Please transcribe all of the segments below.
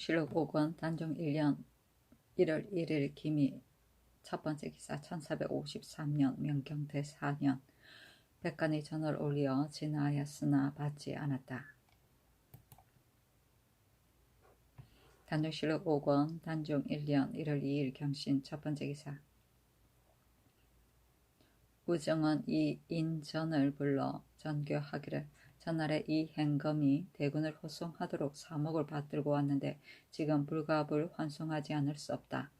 실록 5권 단종 1년 1월 1일 기미 첫번째 기사 1453년 명경태 4년 백간이 전을 올려 진하였으나 받지 않았다. 단종실록 5권 단종 1년 1월 2일 경신 첫번째 기사 우정은 이 인전을 불러 전교하기를 전날에 이 행검이 대군을 호송하도록 사목을 받들고 왔는데 지금 불갑을 환송하지 않을 수 없다.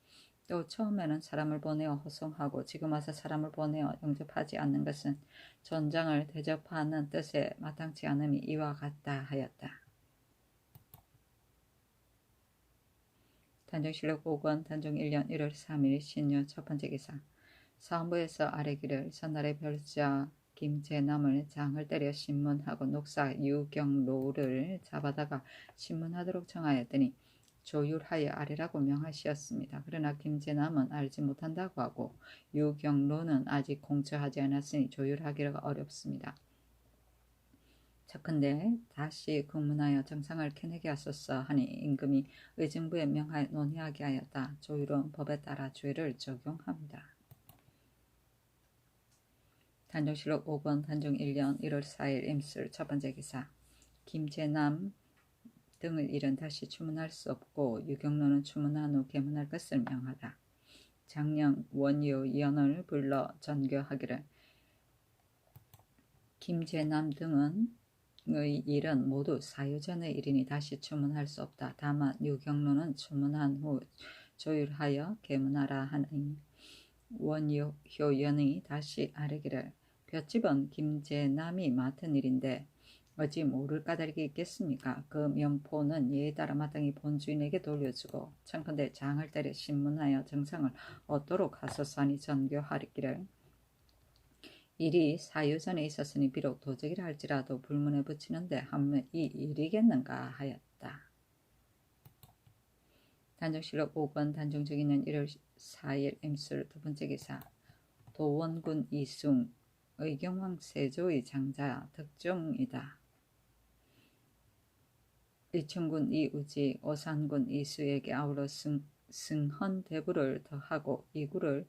또 처음에는 사람을 보내어 호송하고 지금 와서 사람을 보내어 영접하지 않는 것은 전장을 대접하는 뜻에 마땅치 않음이 이와 같다 하였다. 단종실록 5권 단종 1년 1월 3일 신유 첫번째 기사 사헌부에서 아뢰기를 전날에 별자 김제남을 장을 때려 신문하고 녹사 유경로를 잡아다가 신문하도록 청하였더니 조율하여 아뢰라고 명하시었습니다. 그러나 김제남은 알지 못한다고 하고 유경로는 아직 공처하지 않았으니 조율하기가 어렵습니다. 척컨대 다시 국문하여 정상을 캐내게 하소서 하니 임금이 의정부에 명하여 논의하게 하였다. 조율은 법에 따라 죄를 적용합니다. 단종실록 5권 단종 1년 1월 4일 임술 첫번째 기사 김제남 등을 일은 다시 추문할 수 없고 유경로는 추문한 후 계문할 것을 명하다. 장령 원유연을 불러 전교하기를 김제남 등의 일은 모두 사유전의 일이니 다시 추문할 수 없다. 다만 유경로는 추문한 후 조율하여 계문하라 하니 원유효연이 다시 아뢰기를 볏집은 김제남이 맡은 일인데 어찌 모를 까닭이 있겠습니까? 그 면포는 예에 따라 마땅히 본주인에게 돌려주고 청컨대 장을 때려 신문하여 정상을 얻도록 하소서 하니 전교하기를 일이 사유전에 있었으니 비록 도적이라 할지라도 불문에 붙이는데 하면 이 일이겠는가 하였다. 단종실록 5권 단종 즉위년 1월 4일 임술 두번째 기사 도원군 이숭 의경왕 세조의 장자 덕종이다. 이충군 이우지 오산군 이수에게 아울러 승헌 대부를 더하고 이구를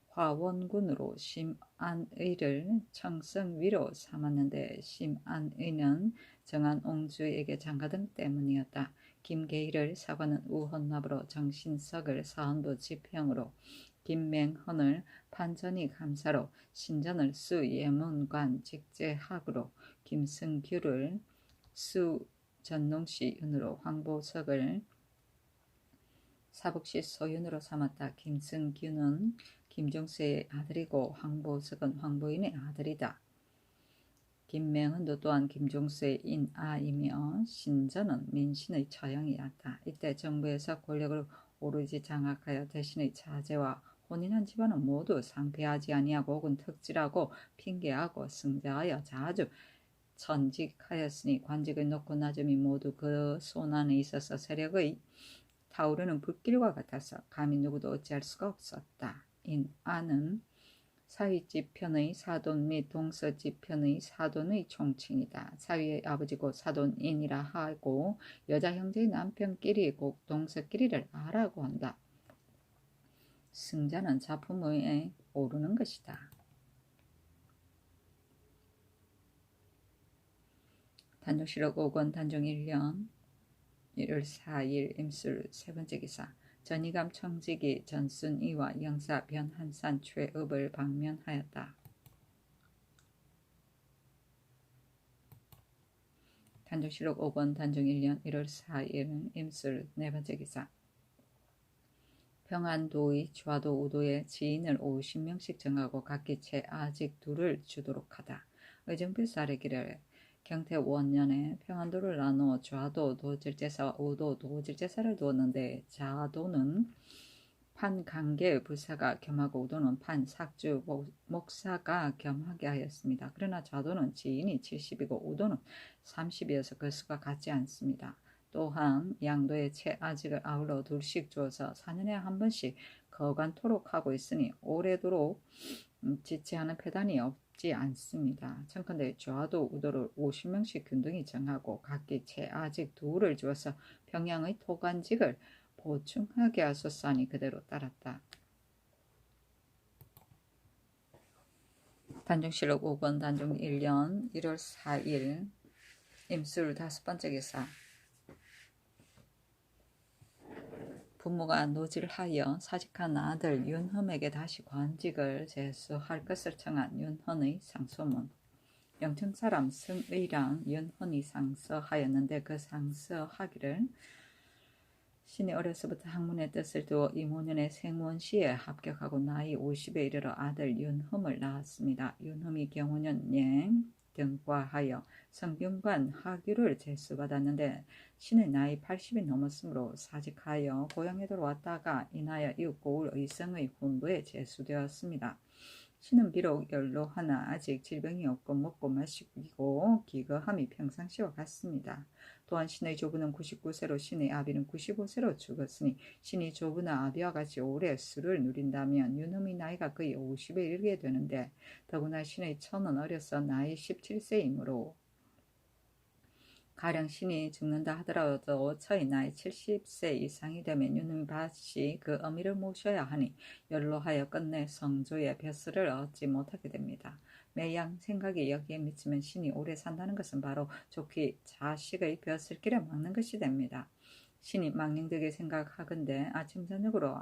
화원군으로 심안의를 청성위로 삼았는데 심안의는 정한옹주에게 장가등 때문이었다. 김계희를 사관은 우헌납으로 정신석을 사헌부 지평으로 김맹헌을 판전이 감사로 신전을 수예문관 직제학으로 김승규를 수전농시 윤으로 황보석을 사북시 소윤으로 삼았다. 김승규는 김종수의 아들이고 황보석은 황보인의 아들이다. 김맹헌도 또한 김종수의 인아이며 신전은 민신의 처형이었다. 이때 정부에서 권력을 오로지 장악하여 대신의 자제와 혼인한 집안은 모두 상폐하지 아니하고 혹은 특질하고 핑계하고 승자하여 자주 천직하였으니 관직의 높고 낮음이 모두 그 손 안에 있어서 세력의 타오르는 불길과 같아서 감히 누구도 어찌할 수가 없었다. 인아는 사위지편의 사돈 및 동서지편의 사돈의 총친이다. 사위의 아버지고 사돈인이라 하고 여자 형제의 남편끼리 곧 동서끼리를 아라고 한다. 승자는 자품에 오르는 것이다. 단종실록 5권 단종 1년 1월 4일 임술 세번째 기사 전이감 청직이 전순이와 영사 변한산 최읍을 방면하였다. 단종실록 5권 단종 1년 1월 4일 임술 네번째 기사 평안도의 좌도 우도에 지인을 50명씩 정하고 각기 최아직 2를 주도록 하다. 의정부에서 아뢰기를 경태 원년에 평안도를 나누어 좌도 도질제사와 우도 도질제사를 두었는데 좌도는 판강계 불사가 겸하고 우도는 판삭주 목사가 겸하게 하였습니다. 그러나 좌도는 지인이 70이고 우도는 30이어서 그 수가 같지 않습니다. 또한 양도의 채아직을 아울러 2씩 주어서 4년에 한 번씩 거간토록 하고 있으니 오래도록 지체하는 폐단이 쉽지 않습니다. 청컨대 좌도 우도를 50명씩 균등히 정하고 각기 최아직 2를 주어서 평양의 토관직을 보충하게 하소서하니 그대로 따랐다. 단종실록 5권 단종 1년 1월 4일 임술 5번째 기사. 부모가 노질하여 사직한 아들 윤흠에게 다시 관직을 제수할 것을 청한 윤헌의 상소문. 영청사람 승의랑 윤헌이 상서하였는데 그 상서하기를 신이 어려서부터 학문의 뜻을 두어 이모년의 생원시에 합격하고 나이 50에 이르러 아들 윤흠을 낳았습니다. 윤흠이 경호년행 등과하여 성균관 하규를 제수받았는데 신의 나이 80이 넘었으므로 사직하여 고향에 돌아왔다가 인하여 이웃 고을 의성의 훈부에 제수되었습니다. 신은 비록 연로하나 아직 질병이 없고 먹고 마시고 기거함이 평상시와 같습니다. 또한 신의 조부는 99세로 신의 아비는 95세로 죽었으니 신이 조부나 아비와 같이 오래 수를 누린다면 윤흠의 나이가 거의 50에 이르게 되는데 더구나 신의 처는 어려서 나이 17세이므로 가령 신이 죽는다 하더라도 처의 나이 70세 이상이 되면 윤흠이 다시 그 어미를 모셔야 하니 연로하여 끝내 성조의 벼슬을 얻지 못하게 됩니다. 매양 생각이 여기에 미치면 신이 오래 산다는 것은 바로 좋게 자식의 벼슬길을 막는 것이 됩니다. 신이 망령되게 생각하건대 아침 저녁으로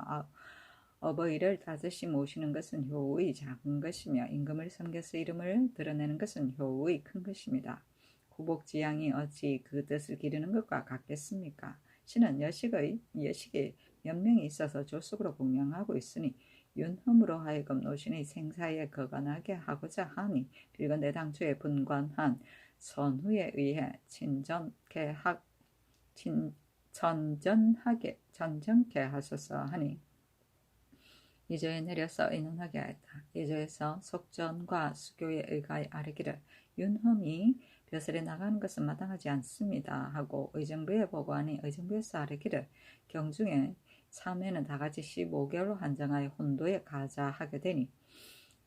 어버이를 다섯이 모시는 것은 효의 작은 것이며 임금을 섬겨서 이름을 드러내는 것은 효의 큰 것입니다. 구복지양이 어찌 그 뜻을 기르는 것과 같겠습니까? 신은 여식이 몇 명이 있어서 조숙으로 분명하고 있으니 윤흠으로 하여금 노신의 생사에 거간하게 하고자 하니 빌건대 당초에 분관한 선후에 의해 전정케 하소서 하니 이조에 내려서 의논하게 하였다. 이조에서 속전과 수교에 의가에 아뢰기를 윤흠이 벼슬에 나가는 것은 마땅하지 않습니다 하고 의정부에 보고하니 의정부에서 아뢰기를 경중에 참회는 다같이 15개월로 한정하여 혼도에 가자 하게 되니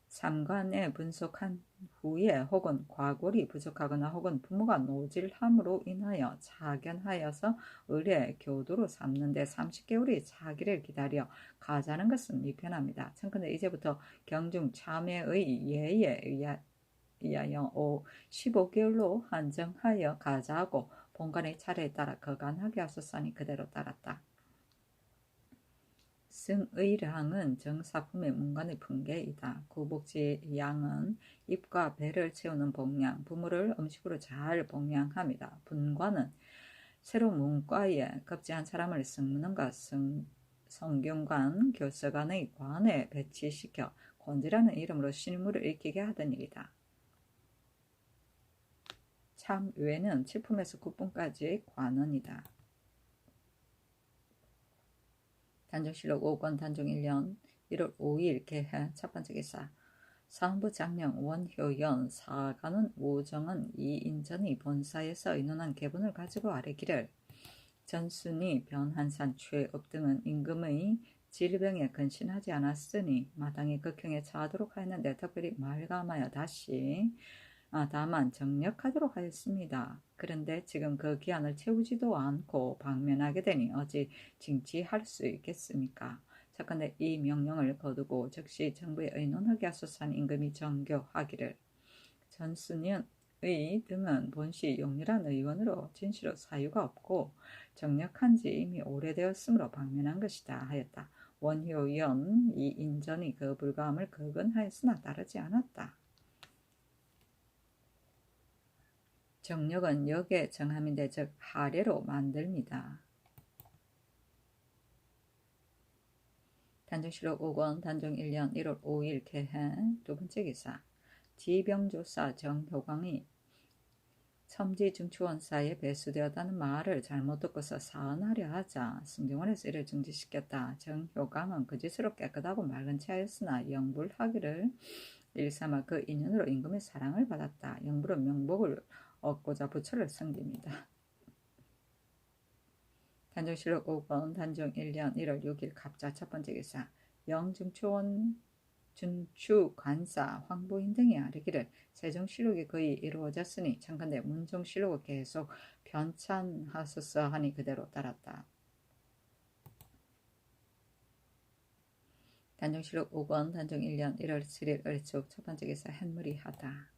삼관에 분속한 후에 혹은 과골이 부족하거나 혹은 부모가 노질함으로 인하여 차견하여서 의례 교도로 삼는데 30개월의 차기를 기다려 가자는 것은 미편합니다. 청컨대 이제부터 경중 참회의 예에 의하여 15개월로 한정하여 가자하고 본관의 차례에 따라 거간하게 하소서하니 그대로 따랐다. 승의량은 정사품의 문관의 분계이다. 구복지양은 입과 배를 채우는 복량, 부모를 음식으로 잘 복량합니다. 분관은 새로 문과에 급제한 사람을 승무는 것, 성균관 교서관의 관에 배치시켜 권지라는 이름으로 실무를 익히게 하던 일이다. 참외는 7품에서 9품까지의 관원이다. 단종실록 5권 단종 1년 1월 5일 개해 첫번째 기사. 사헌부 장령 원효연 사관원 오정은 이인전이 본사에서 의논한 계본을 가지고 아뢰기를 전순이 변한산 최업 등은 임금의 질병에 근신하지 않았으니 마땅히 극형에 처하도록 하였는데 특별히 말감하여 다만 정력하도록 하였습니다. 그런데 지금 그 기한을 채우지도 않고 방면하게 되니 어찌 징치할 수 있겠습니까? 차건대 이 명령을 거두고 즉시 정부에 의논하게 하소서 하는 임금이 정교하기를 전순의 등은 본시 용렬한 의원으로 진시로 사유가 없고 정력한 지 이미 오래되었으므로 방면한 것이다 하였다. 원효연 이인전이 그 불가함을 거근하였으나 따르지 않았다. 정력은 역의 정함인데 즉 하례로 만듭니다. 단종실록 5권 단종 1년 1월 5일 개해 두번째 기사. 지병조사 정효광이 첨지증추원사에 배수되었다는 말을 잘못 듣고서 사언하려 하자 승정원에서 이를 중지시켰다. 정효광은 그 짓으로 깨끗하고 맑은 체하였으나 영불하기를 일삼아 그 인연으로 임금의 사랑을 받았다. 영불은 명복을 얻고자 부처를 섬깁니다. 단종실록 5권 단종 1년 1월 6일 갑자 첫번째 기사. 영증초원 준추, 관사, 황보인 등이 아뢰기를 세종실록이 거의 이루어졌으니 청컨대 문종실록은 계속 편찬하소서 하니 그대로 따랐다. 단종실록 5권 단종 1년 1월 7일 을축 첫 번째 기사 hen무리하다.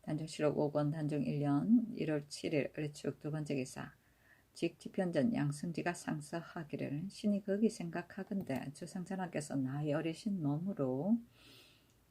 단종실록 5권 단종 1년 1월 7일 을축 두 번째 기사 직지편전 양승지가 상서하기를 신이 거기 생각하건대 주상전하께서 나이 어리신 몸으로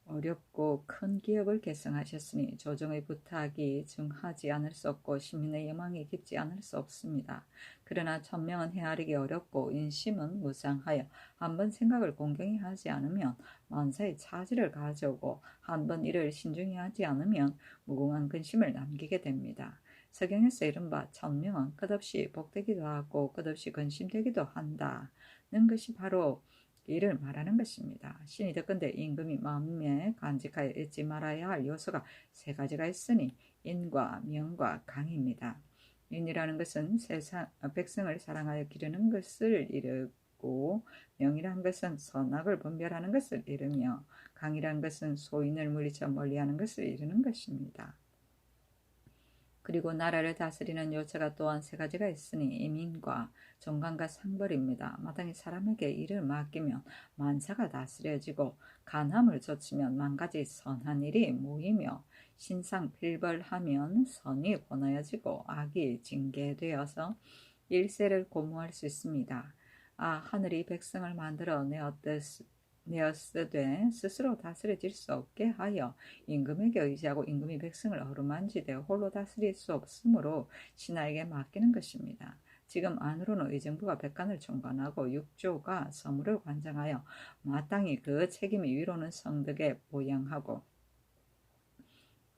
어렵고 큰 기업을 계승하셨으니 조정의 부탁이 중하지 않을 수 없고 시민의 여망이 깊지 않을 수 없습니다. 그러나 천명은 헤아리기 어렵고 인심은 무상하여 한번 생각을 공경히 하지 않으면 만사의 차질을 가져오고 한번 이를 신중히 하지 않으면 무궁한 근심을 남기게 됩니다. 서경에서 이른바 천명은 끝없이 복되기도 하고 끝없이 근심되기도 한다는 것이 바로 이를 말하는 것입니다. 신이 덕건대 임금이 마음에 간직하여 잊지 말아야 할 요소가 세 가지가 있으니 인과 명과 강입니다. 인이라는 것은 백성을 사랑하여 기르는 것을 이르고 명이라는 것은 선악을 분별하는 것을 이르며 강이라는 것은 소인을 물리쳐 멀리하는 것을 이르는 것입니다. 그리고 나라를 다스리는 요체가 또한 세 가지가 있으니 임인과 정관과 상벌입니다. 마땅히 사람에게 일을 맡기면 만사가 다스려지고 간함을 좇으면 만가지 선한 일이 모이며 신상필벌하면 선이 권하여지고 악이 징계되어서 일세를 고무할 수 있습니다. 하늘이 백성을 만들어 내었으되 스스로 다스려질 수 없게 하여 임금에게 의지하고 임금이 백성을 어루만지되 홀로 다스릴 수 없으므로 신하에게 맡기는 것입니다. 지금 안으로는 의정부가 백관을 총관하고 육조가 서무를 관장하여 마땅히 그 책임이 위로는 성덕에 보양하고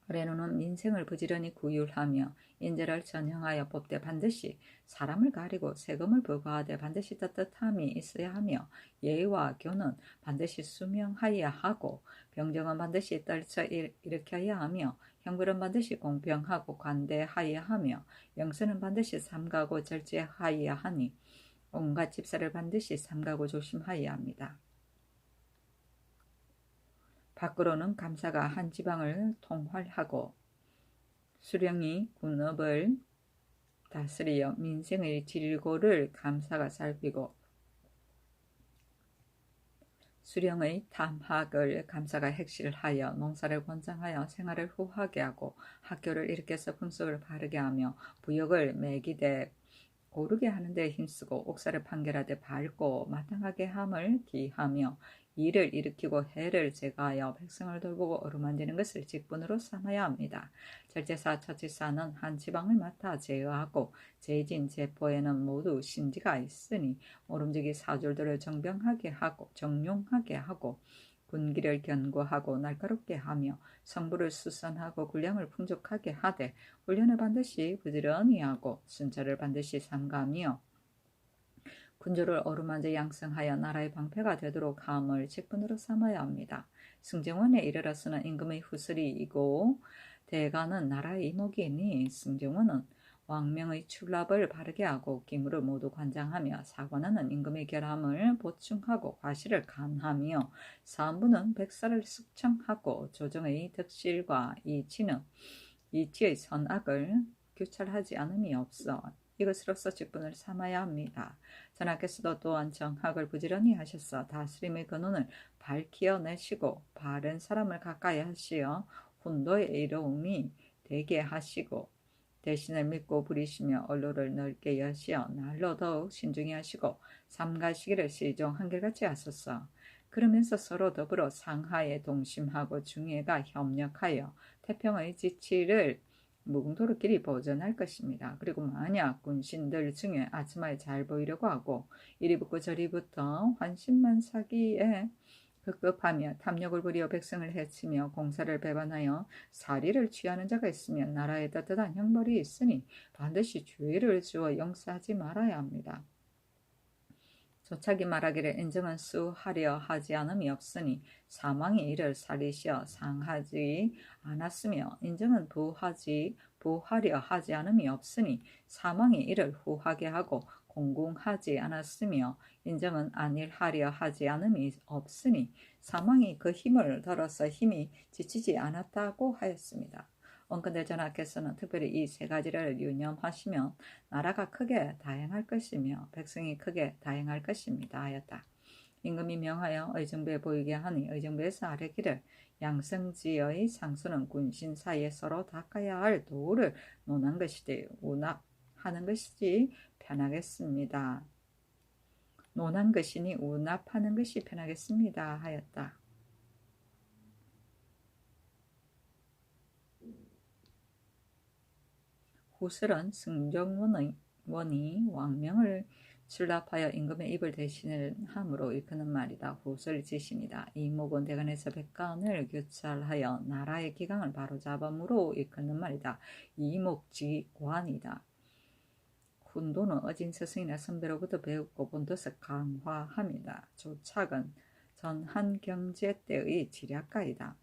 아래로는 민생을 부지런히 구휼하며 인재를 전형하여 뽑되 반드시 사람을 가리고 세금을 부과하되 반드시 떳떳함이 있어야 하며 예의와 교는 반드시 수명하여야 하고 병정은 반드시 떨쳐 일으켜야 하며 형벌은 반드시 공평하고 관대하여야 하며 영서는 반드시 삼가고 절제하여야 하니 온갖 집사를 반드시 삼가고 조심하여야 합니다. 밖으로는 감사가 한 지방을 통활하고 수령이 군업을 다스리어 민생의 질고를 감사가 살피고 수령의 탐학을 감사가 핵실하여 농사를 권장하여 생활을 후하게 하고 학교를 일으켜서 풍속을 바르게 하며 부역을 매기되 고르게 하는 데 힘쓰고 옥사를 판결하되 밝고 마땅하게 함을 기하며 일을 일으키고 해를 제거하여 백성을 돌보고 어루만지는 것을 직분으로 삼아야 합니다. 절제사, 처치사는 한 지방을 맡아 제어하고 제진, 제포에는 모두 심지가 있으니 모름지기 사졸들을 정용하게 하고 군기를 견고하고 날카롭게 하며 성부를 수선하고 군량을 풍족하게 하되 훈련을 반드시 부지런히 하고 순찰을 반드시 삼가며 군주를 어루만져 양성하여 나라의 방패가 되도록 함을 직분으로 삼아야 합니다. 승정원에 이르러서는 임금의 후슬이이고 대가는 나라의 이목이니 승정원은 왕명의 출납을 바르게 하고 기물을 모두 관장하며 사관원은 임금의 결함을 보충하고 과실을 간하며 사헌부는 백사를 숙청하고 조정의 덕실과 이치의 선악을 규찰하지 않음이 없어 이것으로서 직분을 삼아야 합니다. 전하께서도 또한 정학을 부지런히 하셔서 다스림의 근원을 밝히어 내시고 바른 사람을 가까이 하시어 훈도의 이로움이 되게 하시고 대신을 믿고 부리시며 언로를 넓게 여시어 날로 더욱 신중히 하시고 삼가시기를 시종 한결같이 하소서. 그러면서 서로 더불어 상하에 동심하고 중예가 협력하여 태평의 지치를 무궁토록끼리 보존할 것입니다. 그리고 만약 군신들 중에 아츠마에 잘 보이려고 하고 이리 붙고 저리 붙어 환심만사기에 급급하며 탐욕을 부리어 백성을 해치며 공사를 배반하여 사리를 취하는 자가 있으면 나라에 떳떳한 형벌이 있으니 반드시 주의를 주어 용서하지 말아야 합니다. 조차기 말하기를 인정은 수하려 하지 않음이 없으니 사망이 이를 살리시어 상하지 않았으며 인정은 부하려 하지 않음이 없으니 사망이 이를 후하게 하고 공공하지 않았으며 인정은 안일하려 하지 않음이 없으니 사망이 그 힘을 들어서 힘이 지치지 않았다고 하였습니다. 원근대 전하께서는 특별히 이 세 가지를 유념하시면 나라가 크게 다행할 것이며 백성이 크게 다행할 것입니다 하였다. 임금이 명하여 의정부에 보이게 하니 의정부에서 아뢰기를 양성지의 상수는 군신 사이에 서로 닦아야 할 도를 논한 것이지 운합하는 것이지 편하겠습니다. 논한 것이니 운합하는 것이 편하겠습니다 하였다. 후설은 승정원이 왕명을 출납하여 임금의 입을 대신함으로 일컫는 말이다. 후설 지신이다. 이목은 대관에서 백관을 교찰하여 나라의 기강을 바로잡음으로 일컫는 말이다. 이목지관이다. 훈도는 어진 스승이나 선배로부터 배우고 본뜻을 강화함이다. 조착은 전한 경제 때의 지략가이다.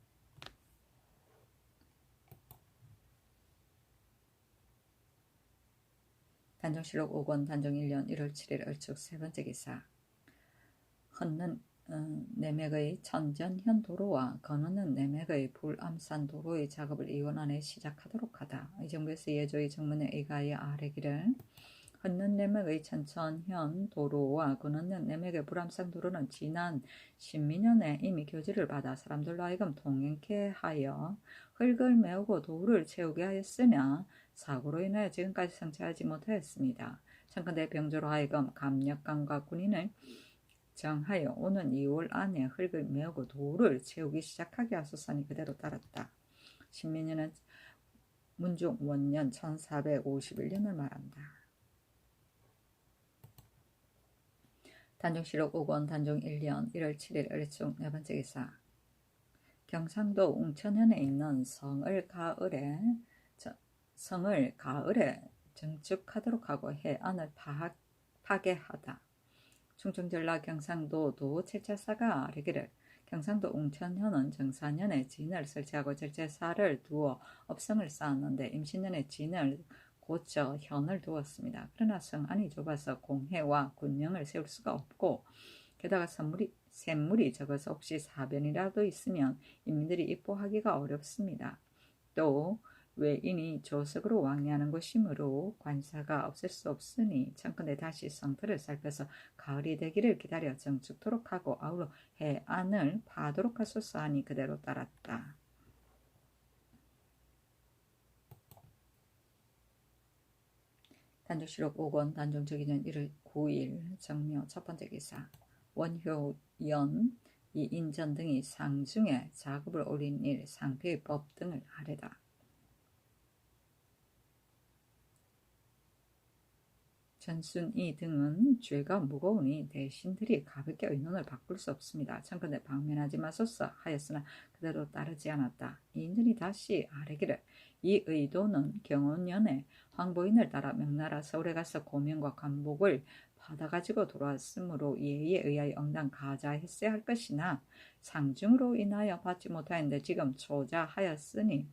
단정실록 5권 단정 1년 1월 7일 을축 세 번째 기사. 헌는 내맥의 천전현 도로와 건우는 내맥의 불암산 도로의 작업을 2월 안에 시작하도록 하다. 의정부에서 예조의 정문에 의가하여 아뢰기를 헌는 내맥의 천천현 도로와 건우는 내맥의 불암산 도로는 지난 10년에 이미 교지를 받아 사람들로 하여금 통행케 하여 흙을 메우고 돌을 채우게 하였으나 사고로 인하여 지금까지 성취하지 못하였습니다. 청컨대 병조로 하여금 감력관과 군인을 정하여 오는 2월 안에 흙을 메우고 돌을 채우기 시작하게 하소서니 그대로 따랐다. 신민년은 문중 원년 1451년을 말한다. 단종실록 5권 단종 1년 1월 7일 을축 네 번째 기사. 경상도 웅천현에 있는 성을 가을에 정축하도록 하고 해안을 파괴하다. 충청전라 경상도 도 철제사가 아뢰기를 경상도 웅천현은 정사년에 진을 설치하고 절제사를 두어 업성을 쌓았는데 임신년에 진을 고쳐 현을 두었습니다. 그러나 성 안이 좁아서 공회와 군명을 세울 수가 없고 게다가 샘물이 적어서 혹시 사변이라도 있으면 인민들이 입보하기가 어렵습니다. 또 외인이 조석으로 왕래하는 곳이므로 관사가 없을 수 없으니 청컨대 다시 성터를 살펴서 가을이 되기를 기다려 정축토록 하고 아울러 해안을 파도록 하소서 하니 그대로 따랐다. 단종실록 5권 단종 즉위년 1월 9일 정묘 첫 번째 기사. 원효연, 이인전 등이 상중에 작업을 올린 일, 상표의 법 등을 아뢰다. 전순이 등은 죄가 무거우니 대신들이 가볍게 의논을 바꿀 수 없습니다. 청컨대 방면하지 마소서 하였으나 그대로 따르지 않았다. 이인전이 다시 아뢰기를 이 의도는 경운년에 황보인을 따라 명나라 서울에 가서 고명과 관복을 받아가지고 돌아왔으므로 예의에 의하여 응당 가자했어야 할 것이나 상중으로 인하여 받지 못하였는데 지금 초자하였으니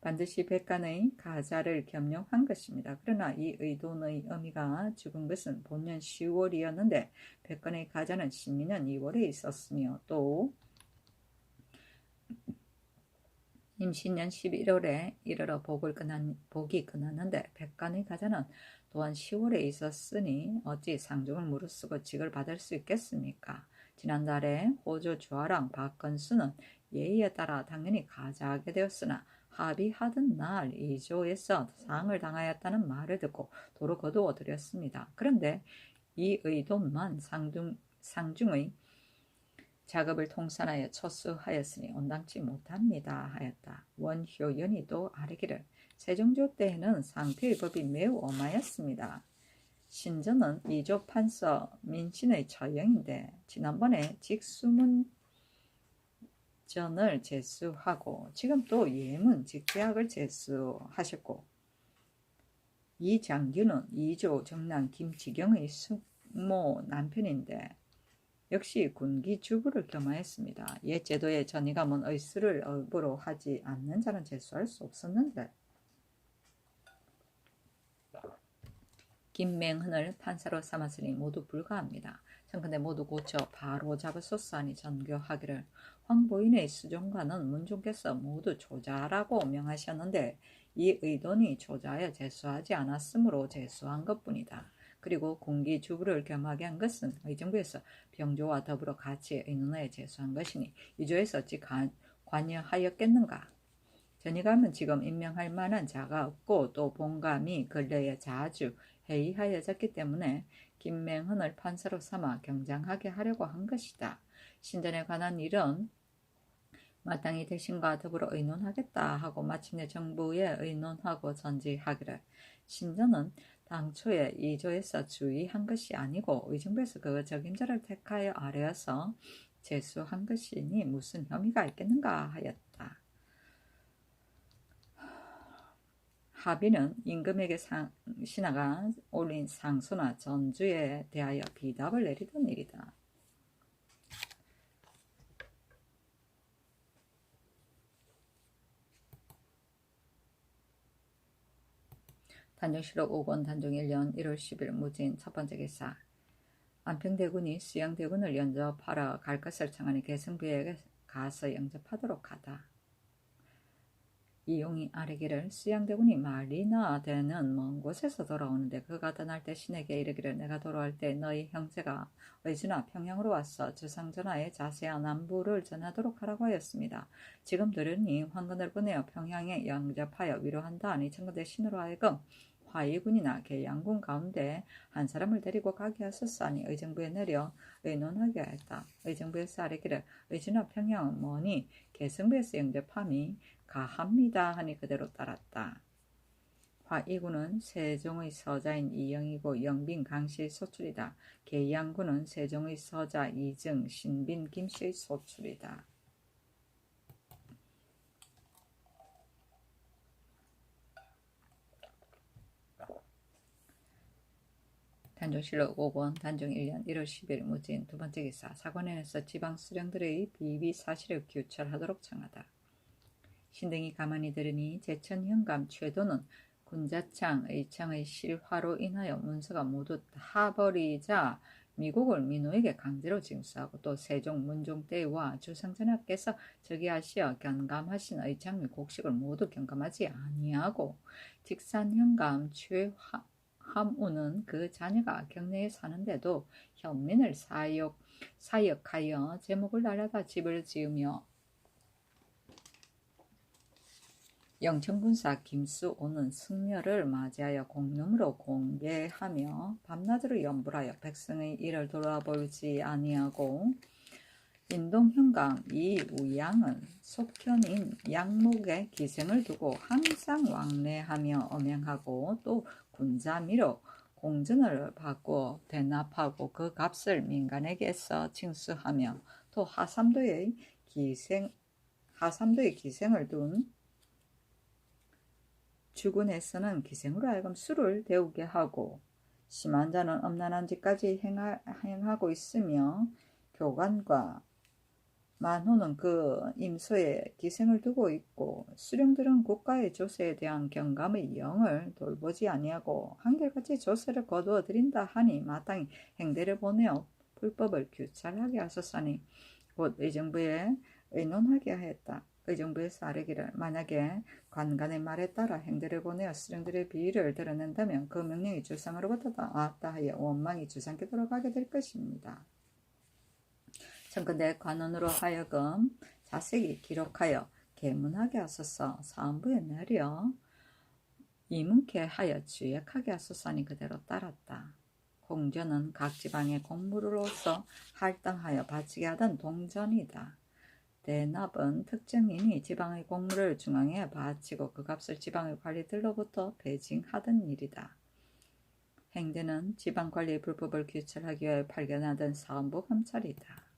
반드시 백간의 가자를 겸용한 것입니다. 그러나 이 의돈의 의미가 죽은 것은 본년 10월이었는데 백간의 가자는 신민년 2월에 있었으며 또 임신년 11월에 이르러 복이 끝났는데 백간의 가자는 또한 10월에 있었으니 어찌 상중을 무릅쓰고 직을 받을 수 있겠습니까? 지난달에 호주 주하랑 박건수는 예의에 따라 당연히 가자하게 되었으나 합의하던 날 2조에서 상을 당하였다는 말을 듣고 도로 거두어 드렸습니다. 그런데 이 의돈만 상중의 작업을 통산하여 처수하였으니 온당치 못합니다 하였다. 원효연이 또 아뢰기를 세종조 때에는 상표의 법이 매우 엄하였습니다. 신전은 2조 판서 민신의 처형인데 지난번에 직수문전을 제수하고 지금 또 예문 직계학을 제수하셨고 이 장규는 2조 정남 김지경의 숙모 남편인데 역시 군기주부를 겸하였습니다. 옛 제도의 전이감은 의수를 업으로 하지 않는 자는 제수할 수 없었는데 김맹흔을 판사로 삼았으니 모두 불가합니다. 청근대 모두 고쳐 바로 잡으소서하니 전교하기를 황보인의 수종관은 문종께서 모두 조자라고 명하셨는데 이 의논이 조자에 제수하지 않았으므로 제수한 것뿐이다. 그리고 군기주부를 겸하게 한 것은 의정부에서 병조와 더불어 같이 의논하여 제수한 것이니 이조에서 어찌 관여하였겠는가. 전이감은 지금 임명할 만한 자가 없고 또 본감이 근래에 자주 해이하여졌기 때문에 김맹흔을 판사로 삼아 경장하게 하려고 한 것이다. 신전에 관한 일은 마땅히 대신과 더불어 의논하겠다 하고 마침내 정부에 의논하고 전지하기를 신전은 당초에 이조에서 주의한 것이 아니고 의정부에서 그 적임자를 택하여 아뢰어서 제수한 것이니 무슨 혐의가 있겠는가 하였다. 하비는 임금에게 신하가 올린 상소나 전주에 대하여 비답을 내리던 일이다. 단종실록 5권 단종 1년 1월 10일 무진 첫 번째 기사. 안평대군이 수양대군을 영접하러 갈 것을 청하니 계승부에 가서 영접하도록 하다. 이용이 아뢰기를 수양대군이 말이나 되는 먼 곳에서 돌아오는데 그가 떠날 때 신에게 이르기를 내가 돌아올 때 너희 형제가 의주나 평양으로 와서 주상전하의 자세한 안부를 전하도록 하라고 하였습니다. 지금 들으니 황건을 보내어 평양에 영접하여 위로한다 하니 청건대 신으로 하여금 화이군이나 계양군 가운데 한 사람을 데리고 가게 하소서 하니 의정부에 내려 의논하게 하였다. 의정부에서 아뢰기를 의주나 평양은 뭐니 계승부에서 영접함이 가합니다 하니 그대로 따랐다. 화이군은 세종의 서자인 이영이고 영빈 강씨의 소출이다. 계양군은 세종의 서자 이증 신빈 김씨의 소출이다. 단종실록 5권 단종 1년 1월 10일 무진 두 번째 기사. 사관원에서 지방 수령들의 비비 사실을 규철하도록 청하다. 신등이 가만히 들으니 제천현감 최도는 군자창 의창의 실화로 인하여 문서가 모두 다 버리자 미국을 민호에게 강제로 징수하고 또 세종 문종 때와 주상전하께서 즉위하시어 경감하신 의창 및 곡식을 모두 경감하지 아니하고 직산현감 최함우는 그 자녀가 경내에 사는데도 현민을 사역하여 제목을 날아다 집을 지으며 영천군사 김수오는 승려를 맞이하여 공름으로 공개하며 밤낮으로 연불하여 백성의 일을 돌아보지 아니하고 인동현감 이우양은 속현인 양목에 기생을 두고 항상 왕래하며 엄행하고 또 군자미로 공전을 받고 대납하고 그 값을 민간에게서 징수하며 또 하삼도의 기생을 둔 주군에서는 기생으로 하여금 술을 데우게 하고 심한 자는 엄난한 짓까지 행하고 있으며 교관과 만호는 그 임소에 기생을 두고 있고 수령들은 국가의 조세에 대한 경감의 영을 돌보지 아니하고 한결같이 조세를 거두어 드린다 하니 마땅히 행대를 보내어 불법을 규찰하게 하소서니 곧 의정부에 의논하게 하였다. 의정부에서 아뢰기를 만약에 관간의 말에 따라 행대를 보내어 수령들의 비위를 드러낸다면 그 명령이 주상으로부터 나왔다 하여 원망이 주상께 돌아가게 될 것입니다. 청근대 관원으로 하여금 자세히 기록하여 계문하게 하소서. 사헌부에 내려 이문케 하여 주역하게 하소서니 그대로 따랐다. 공전은 각 지방의 공무로서 할당하여 바치게 하던 동전이다. 대납은 특정인이 지방의 공물을 중앙에 바치고 그 값을 지방의 관리들로부터 배징하던 일이다. 행대는 지방관리의 불법을 규철하기 위해 발견하던 사헌부 감찰이다.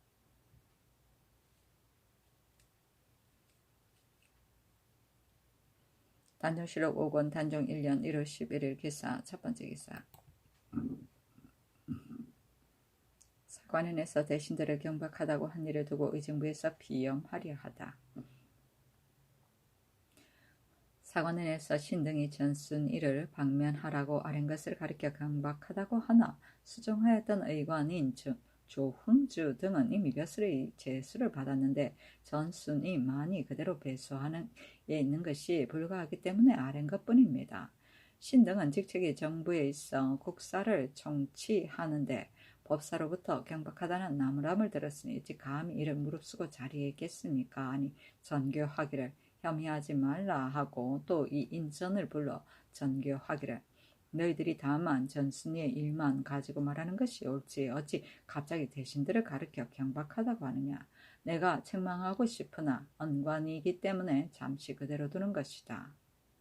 단종실록 5권 단종 1년 1월 11일 기사 첫 번째 기사. 관원에서 대신들을 경박하다고 한 일을 두고 의정부에서 비염하려 하다. 사관원에서 신등이 전순이를 방면하라고 아랜 것을 가리켜 경박하다고 하나 수정하였던 의관인 조흥주 등은 이미 벼슬의 제수를 받았는데 전순이 많이 그대로 배수하는 에 있는 것이 불가하기 때문에 아랜 것뿐입니다. 신등은 직책이 정부에 있어 국사를 총치하는데 법사로부터 경박하다는 나무람을 들었으니 어찌 감히 이를 무릅쓰고 자리에 있겠습니까? 아니 전교하기를 혐의하지 말라 하고 또 이 인전을 불러 전교하기를 너희들이 다만 전순이의 일만 가지고 말하는 것이 옳지 어찌 갑자기 대신들을 가르쳐 경박하다고 하느냐. 내가 책망하고 싶으나 언관이기 때문에 잠시 그대로 두는 것이다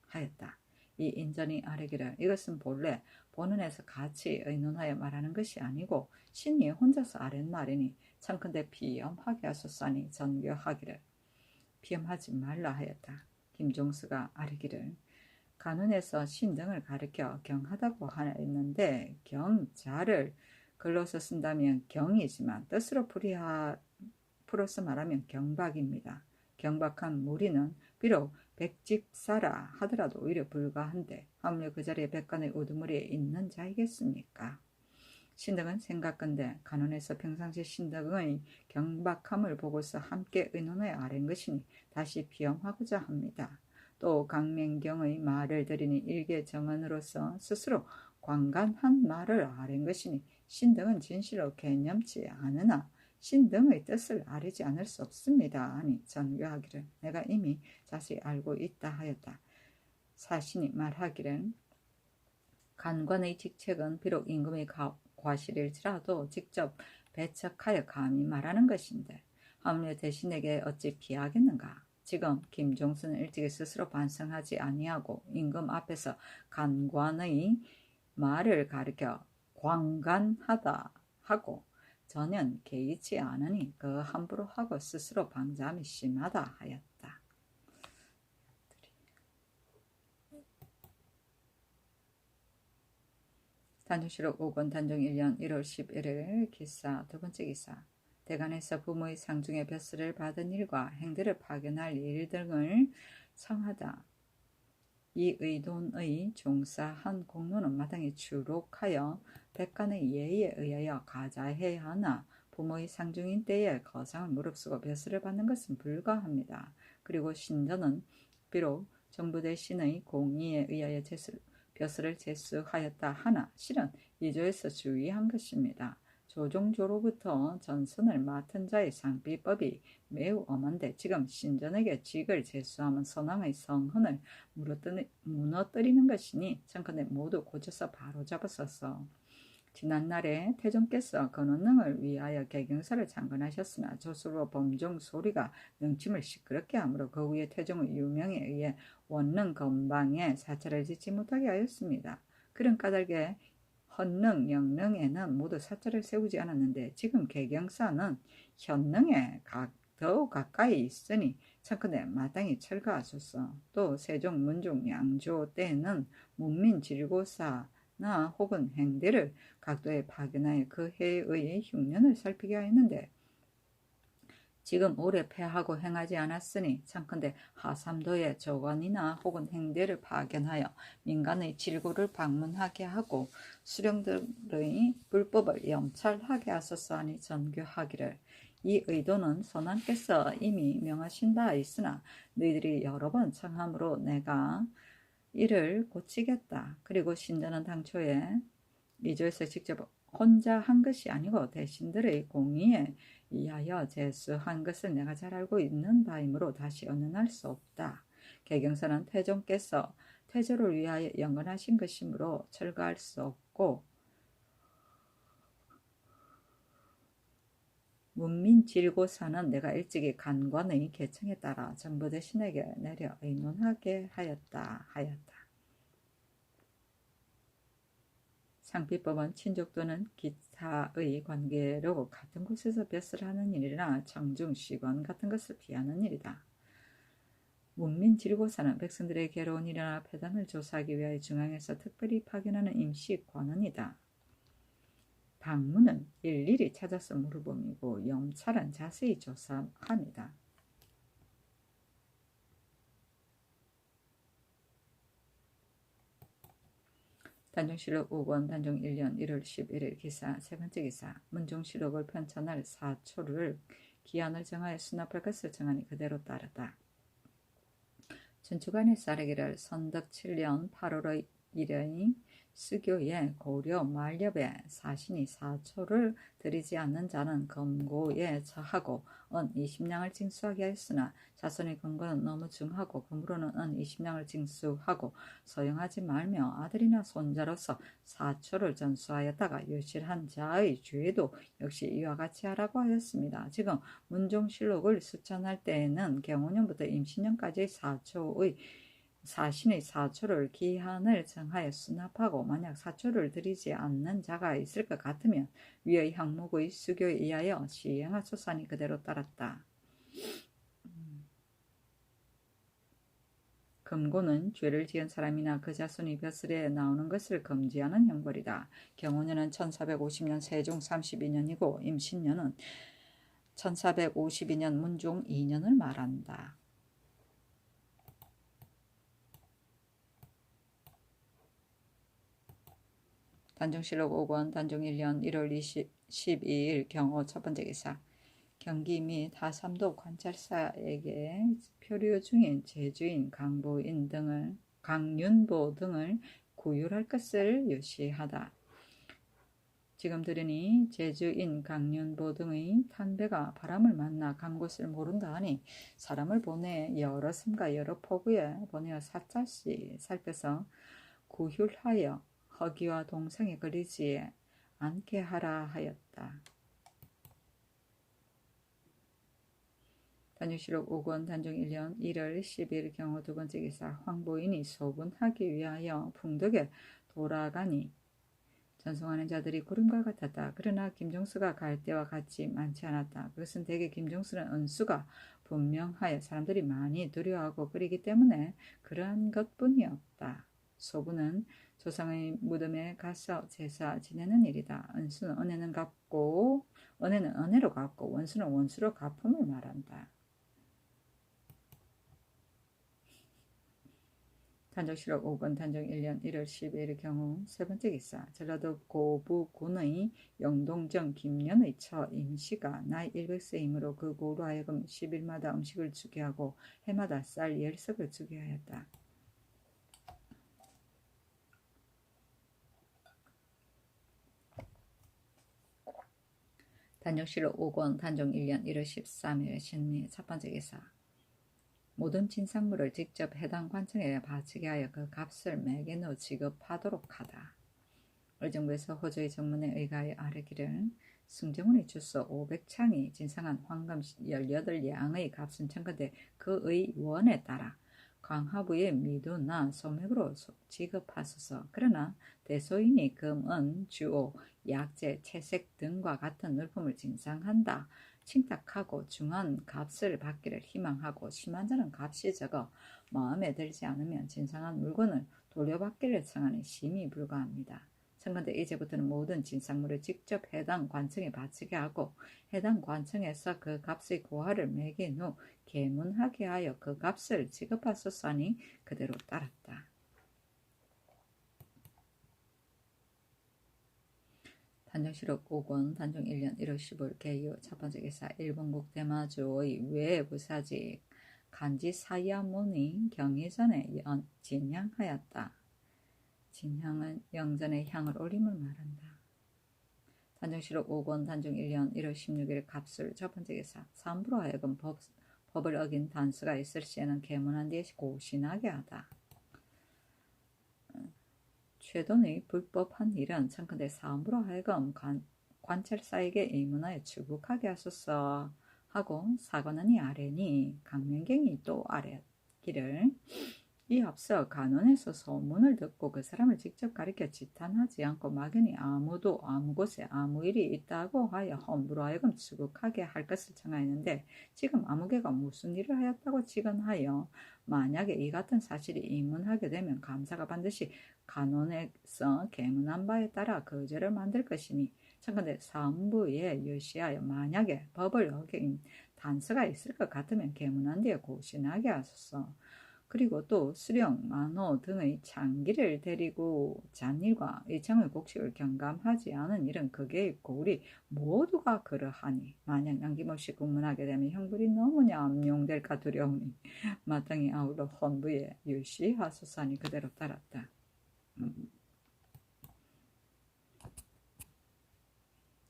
하였다. 이 인전이 아뢰기를 이것은 본래 본원에서 같이 의논하여 말하는 것이 아니고 신이 혼자서 아랜 말이니 참컨대 비염하게 하소서니 전교하기를 비염하지 말라 하였다. 김종수가 아뢰기를 간운에서 신등을 가리켜 경하다고 하였는데 경자를 글로서 쓴다면 경이지만 뜻으로 풀어서 말하면 경박입니다. 경박한 무리는 비록 백집사라 하더라도 오히려 불가한데 하물며 그 자리에 백관의 우두머리에 있는 자이겠습니까? 신등은 생각건대 간원에서 평상시 신등의 경박함을 보고서 함께 의논하여 아랜 것이니 다시 비염하고자 합니다. 또 강맹경의 말을 들으니 일개 정언으로서 스스로 관간한 말을 아랜 것이니 신등은 진실로 개념치 않으나 신등의 뜻을 아뢰지 않을 수 없습니다. 아니 전교하기를 내가 이미 자세히 알고 있다 하였다. 사신이 말하기를 간관의 직책은 비록 임금의 과실일지라도 직접 배척하여 감히 말하는 것인데 하물며 대신에게 어찌 피하겠는가. 지금 김종수는 일찍이 스스로 반성하지 아니하고 임금 앞에서 간관의 말을 가리켜 광간하다 하고 전혀 개의치 않으니 그 함부로 하고 스스로 방자함이 심하다 하였다. 단종실록 5권 단종 1년 1월 11일 기사 두번째 기사 대관에서 부모의 상중에 벼슬을 받은 일과 행들을 파견할 일 등을 청하다. 이 의돈의 종사한 공로는 마땅히 주록하여 백관의 예의에 의하여 가자해야 하나 부모의 상중인 때에 거상을 무릅쓰고 벼슬을 받는 것은 불가합니다. 그리고 신전은 비록 정부 대신의 공의에 의하여 벼슬을 제수하였다 하나 실은 이조에서 주의한 것입니다. 조종조로부터 전선을 맡은 자의 상비법이 매우 엄한데 지금 신전에게 직을 제수하면 선왕의 성헌을 무너뜨리는 것이니 청컨대 모두 고쳐서 바로잡았어서 지난날에 태종께서 건원능을 위하여 개경사를 창건하셨으나 조수로 범종 소리가 능침을 시끄럽게 하므로 그 후에 태종의 유명에 의해 원능 건방에 사찰을 짓지 못하게 하였습니다. 그런 까닭에 헌능, 영능에는 모두 사찰을 세우지 않았는데 지금 개경사는 현능에 더욱 가까이 있으니 청컨대 마땅히 철거하소서. 또 세종, 문종, 양조 때에는 문민질고사나 혹은 행대를 각도에 파견하여 그 해의 흉년을 살피게 하였는데 지금 오래 폐하고 행하지 않았으니 청컨대 하삼도의 조관이나 혹은 행대를 파견하여 민간의 질고를 방문하게 하고 수령들의 불법을 염찰하게 하소서 하니 전교하기를 이 의도는 선왕께서 이미 명하신다 있으나 너희들이 여러 번 청함으로 내가 이를 고치겠다. 그리고 신전은 당초에 이조에서 직접 혼자 한 것이 아니고 대신들의 공의에 의하여 제수한 것을 내가 잘 알고 있는 바이므로 다시 언론할 수 없다. 개경사는 태종께서 태조를 위하여 영건하신 것이므로 철거할 수 없고 문민질고사는 내가 일찍이 간관의 계청에 따라 정부 대신에게 내려 의논하게 하였다. 상비법은 친족 또는 기타의 관계로 같은 곳에서 벼슬을 하는 일이나 청중, 시관 같은 것을 피하는 일이다. 문민질고사는 백성들의 괴로운 일이나 폐단을 조사하기 위하여 중앙에서 특별히 파견하는 임시 관원이다. 방문은 일일이 찾아서 물어봄이고 영찰은 자세히 조사합니다. 단종실록 5권 단종 1년 1월 11일 기사 세 번째 기사 문종실록을 편찬할 사초를 기한을 정하여 수납할 것을 정하니 그대로 따르다. 전주간의 싸르기를 선덕 7년 8월 1일의 수교에 고려 만렵에 사신이 사초를 드리지 않는 자는 검고에 처하고 은 20냥을 징수하게 하였으나 자손의 근거는 너무 중하고 그러므로는 은 20냥을 징수하고 소용하지 말며 아들이나 손자로서 사초를 전수하였다가 유실한 자의 죄도 역시 이와 같이 하라고 하였습니다. 지금 문종실록을 수찬할 때에는 경호년부터 임신년까지의 사초의 사신의 사초를 기한을 정하여 수납하고 만약 사초를 드리지 않는 자가 있을 것 같으면 위의 항목의 수교에 의하여 시행하소서니 그대로 따랐다. 금고는 죄를 지은 사람이나 그 자손이 벼슬에 나오는 것을 금지하는 형벌이다. 경호년은 1450년 세종 32년이고 임신년은 1452년 문종 2년을 말한다. 단종실록 5권 단종 1년 1월 12일 경호 첫 번째 기사 경기 및 하삼도 관찰사에게 표류 중인 제주인 강윤보 등을 구휼할 것을 유시하다. 지금 들으니 제주인 강윤보 등의 탄배가 바람을 만나 간 곳을 모른다 하니 사람을 보내 여러 섬과 여러 포구에 보내어 사짜씩 살펴서 구휼하여 허기와 동상에 걸리지 않게 하라 하였다. 단종실록 5권 단종 1년 1월 10일 경호 두 번째 기사 황보인이 소분하기 위하여 풍덕에 돌아가니 전송하는 자들이 구름과 같았다. 그러나 김종수가 갈 때와 같이 많지 않았다. 그것은 대개 김종수는 은수가 분명하여 사람들이 많이 두려워하고 그리기 때문에 그러한 것뿐이었다. 소분은 조상의 무덤에 가서 제사 지내는 일이다. 은수는 은혜는 은혜로 갚고 원수는 원수로 갚음을 말한다. 단종실록 5권 단종 1년 1월 12일 경우 세 번째 기사 전라도 고부군의 영동정 김년의 처 임씨가 나이 100세이므로 그 고로 하여금 10일마다 음식을 주게 하고 해마다 쌀 10석을 주게 하였다. 단종실록 5권 단종 1년 1월 13일 신미 첫 번째 기사 모든 진상물을 직접 해당 관청에 바치게 하여 그 값을 매개노 지급하도록 하다. 의정부에서 호조의 정문에 의가하여 아뢰기를 승정원의 주소 500창이 진상한 황금 18양의 값은 청건대 그의 원에 따라 광하부의 미두나 소맥으로 지급하소서. 그러나 대소인이 금, 은, 주오, 약재, 채색 등과 같은 물품을 진상한다. 칭탁하고 중한 값을 받기를 희망하고 심한 자는 값이 적어 마음에 들지 않으면 진상한 물건을 돌려받기를 청하니 심히 불가합니다. 청건대 이제부터는 모든 진상물을 직접 해당 관청에 바치게 하고 해당 관청에서 그 값의 고하를 매긴 후 계문하게 하여 그 값을 지급하소서 하니 그대로 따랐다. 단종실록 5권 단종 1년 1월 15일 개유 첫 번째 기사 일본국 대마주의 외부사직 간지 사야문이 경의전에 진향하였다. 진향은 영전의 향을 올림을 말한다. 단종실록 5권 단종 1년 1월 16일 갑술 첫 번째 기사 삼부로 하여금 법을 어긴 단수가 있을 시에는 계문한 뒤에 고신하게 하다. 최돈의 불법한 일은 청컨대 사함부로 하여금 관찰사에게 의문하여 출국하게 하소서 하고 사관원이 아뢰니 강명경이 또 아뢰기를 이 앞서 간원에서 소문을 듣고 그 사람을 직접 가리켜 지탄하지 않고 막연히 아무도 아무 곳에 아무 일이 있다고 하여 함부로 하여금 추국하게 할 것을 청하였는데 지금 아무개가 무슨 일을 하였다고 직언하여 만약에 이 같은 사실이 이문하게 되면 감사가 반드시 간원에서 계문한 바에 따라 거절을 만들 것이니 청컨대 사무부에 유시하여 만약에 법을 어긴 단서가 있을 것 같으면 계문한 뒤에 고신하게 하소서. 그리고 또 수령, 만호 등의 장기를 데리고 잔일과 의창의 곡식을 경감하지 않은 일은 극에 있고 우리 모두가 그러하니 만약 남김없이 국문하게 되면 형벌이 너무나 암용될까 두려우니 마땅히 아울러 헌부에 유시하소서니 그대로 따랐다.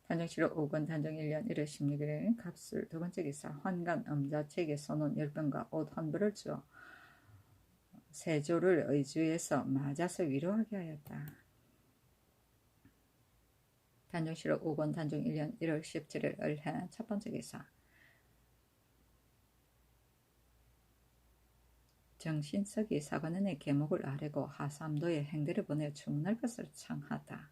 단정실록 5권 단정 1년 1월 16일 갑술 두 번째 기사 환관 음자책에 선원 10병과 옷 환부를 주어 세조를 의주에서 맞아서 위로하게 하였다. 단정실록 5권 단정 1년 1월 17일 을해 첫 번째 기사 정신석이 사관원의 계목을 아뢰고 하삼도에 행대를 보내 주문할 것을 청하다.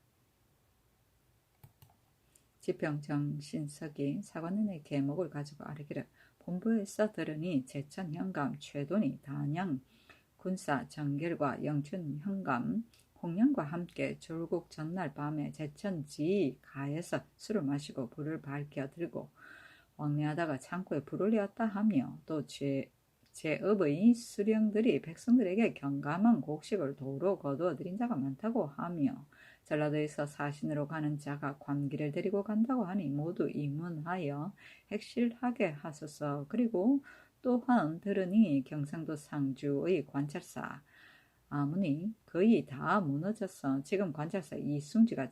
지평 정신석이 사관원의 계목을 가지고 아뢰기를 본부에서 들으니 제천 현감 최돈이 단양 군사 정결과 영춘 현감 홍련과 함께 졸국 전날 밤에 제천지 가에서 술을 마시고 불을 밝혀 들고 왕래하다가 창고에 불을 내었다 하며 또 제업의 수령들이 백성들에게 경감한 곡식을 도로 거두어 들인 자가 많다고 하며 전라도에서 사신으로 가는 자가 관기를 데리고 간다고 하니 모두 입문하여 핵실하게 하소서. 그리고 또한 들으니 경상도 상주의 관찰사 아문이 거의 다 무너졌어. 지금 관찰사 이승지가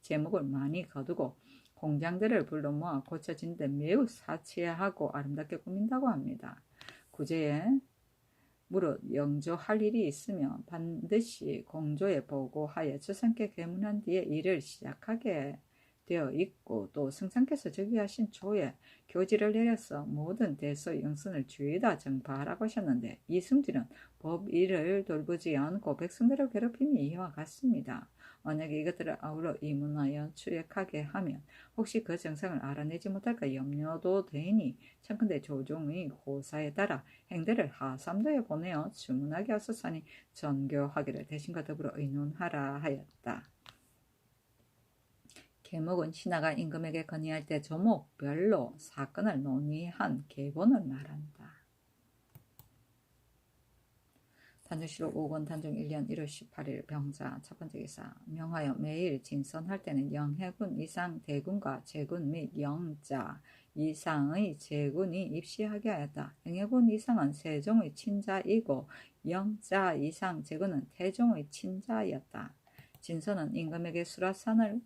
제목을 많이 거두고 공장들을 불러 모아 고쳐진데 매우 사치하고 아름답게 꾸민다고 합니다. 구제에 무릇 영조할 일이 있으면 반드시 공조에 보고하여 주상께 계문한 뒤에 일을 시작하게 되어 있고 또 승상께서 즉위하신 초에 교지를 내려서 모든 대소 영선을 죄다 정파하라고 하셨는데 이승진은 법 일을 돌보지 않고 백성들을 괴롭힘이 이와 같습니다. 만약에 이것들을 아울러 이문하여 추액하게 하면 혹시 그 정상을 알아내지 못할까 염려도 되니 청컨대 조종의 호사에 따라 행대를 하삼도에 보내어 주문하게 하소서니 전교하기를 대신과 더불어 의논하라 하였다. 계목은 신하가 임금에게 건의할 때 조목별로 사건을 논의한 계본을 말한다. 단정실록 5권 단정 1년 1월 18일 병자 첫 번째 기사 명하여 매일 진선할 때는 영해군 이상 대군과 제군 및 영자 이상의 제군이 입시하게 하였다. 영해군 이상은 세종의 친자이고 영자 이상 제군은 태종의 친자였다. 진선은 임금에게 수라상을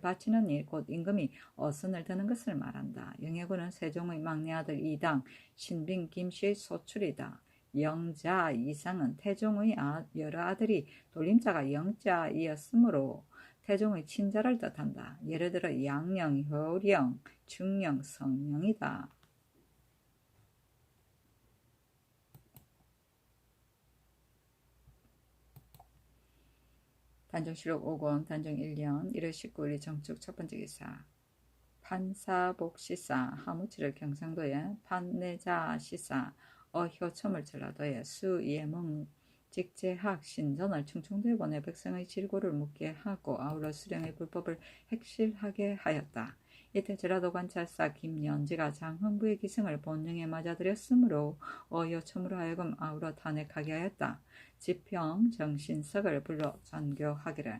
바치는 일, 곧 임금이 어선을 드는 것을 말한다. 영해군은 세종의 막내 아들 이당 신빙 김씨의 소출이다. 영자 이상은 태종의 여러 아들이 돌림자가 영자이었으므로 태종의 친자를 뜻한다. 예를 들어 양령, 효령, 중령, 성령이다. 단정실록 5권 단정 1년 1월 19일 정축 첫 번째 기사 판사복시사 하무치를 경상도에 판내자시사 어효첨을 전라도에 수예몽 직제학 신전을 충청도에 보내 백성의 질고를 묻게 하고 아울러 수령의 불법을 핵실하게 하였다. 이때 전라도 관찰사 김연지가 장흥부의 기승을 본령에 맞아들였으므로 어효첨으로 하여금 아울러 탄핵하게 하였다. 지평 정신석을 불러 전교하기를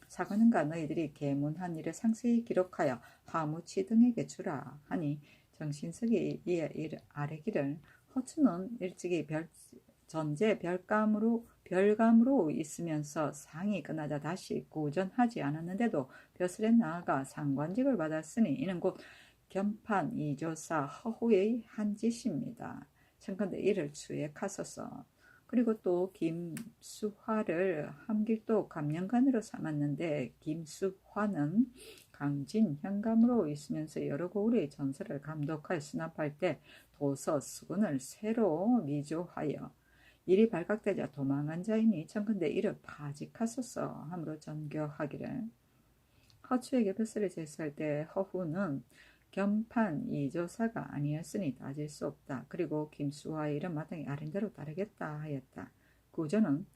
사관원과 너희들이 계문한 일을 상세히 기록하여 하무치 등에게 주라 하니 정신석이 이에 아뢰기를 허추는 일찍이 전제 별감으로 있으면서 상이 끝나자 다시 고전하지 않았는데도 벼슬에 나아가 상관직을 받았으니 이는 곧 겸판 이조사 허후의 한 짓입니다. 청컨대 이를 추액하소서. 그리고 또 김수화를 함길도 감령관으로 삼았는데 김수화는 강진 현감으로 있으면서 여러 고을의 전설을 감독하여 수납할 때 도서 수군을 새로 미조하여 일이 발각되자 도망한 자이니 청컨대 이를 파직하소서 함으로 전교하기를. 허추에게 벼슬을 제수할 때 허후는 겸판 이조사가 아니었으니 따질 수 없다. 그리고 김수화의 일은 마땅히 아린대로 따르겠다 하였다. 구조는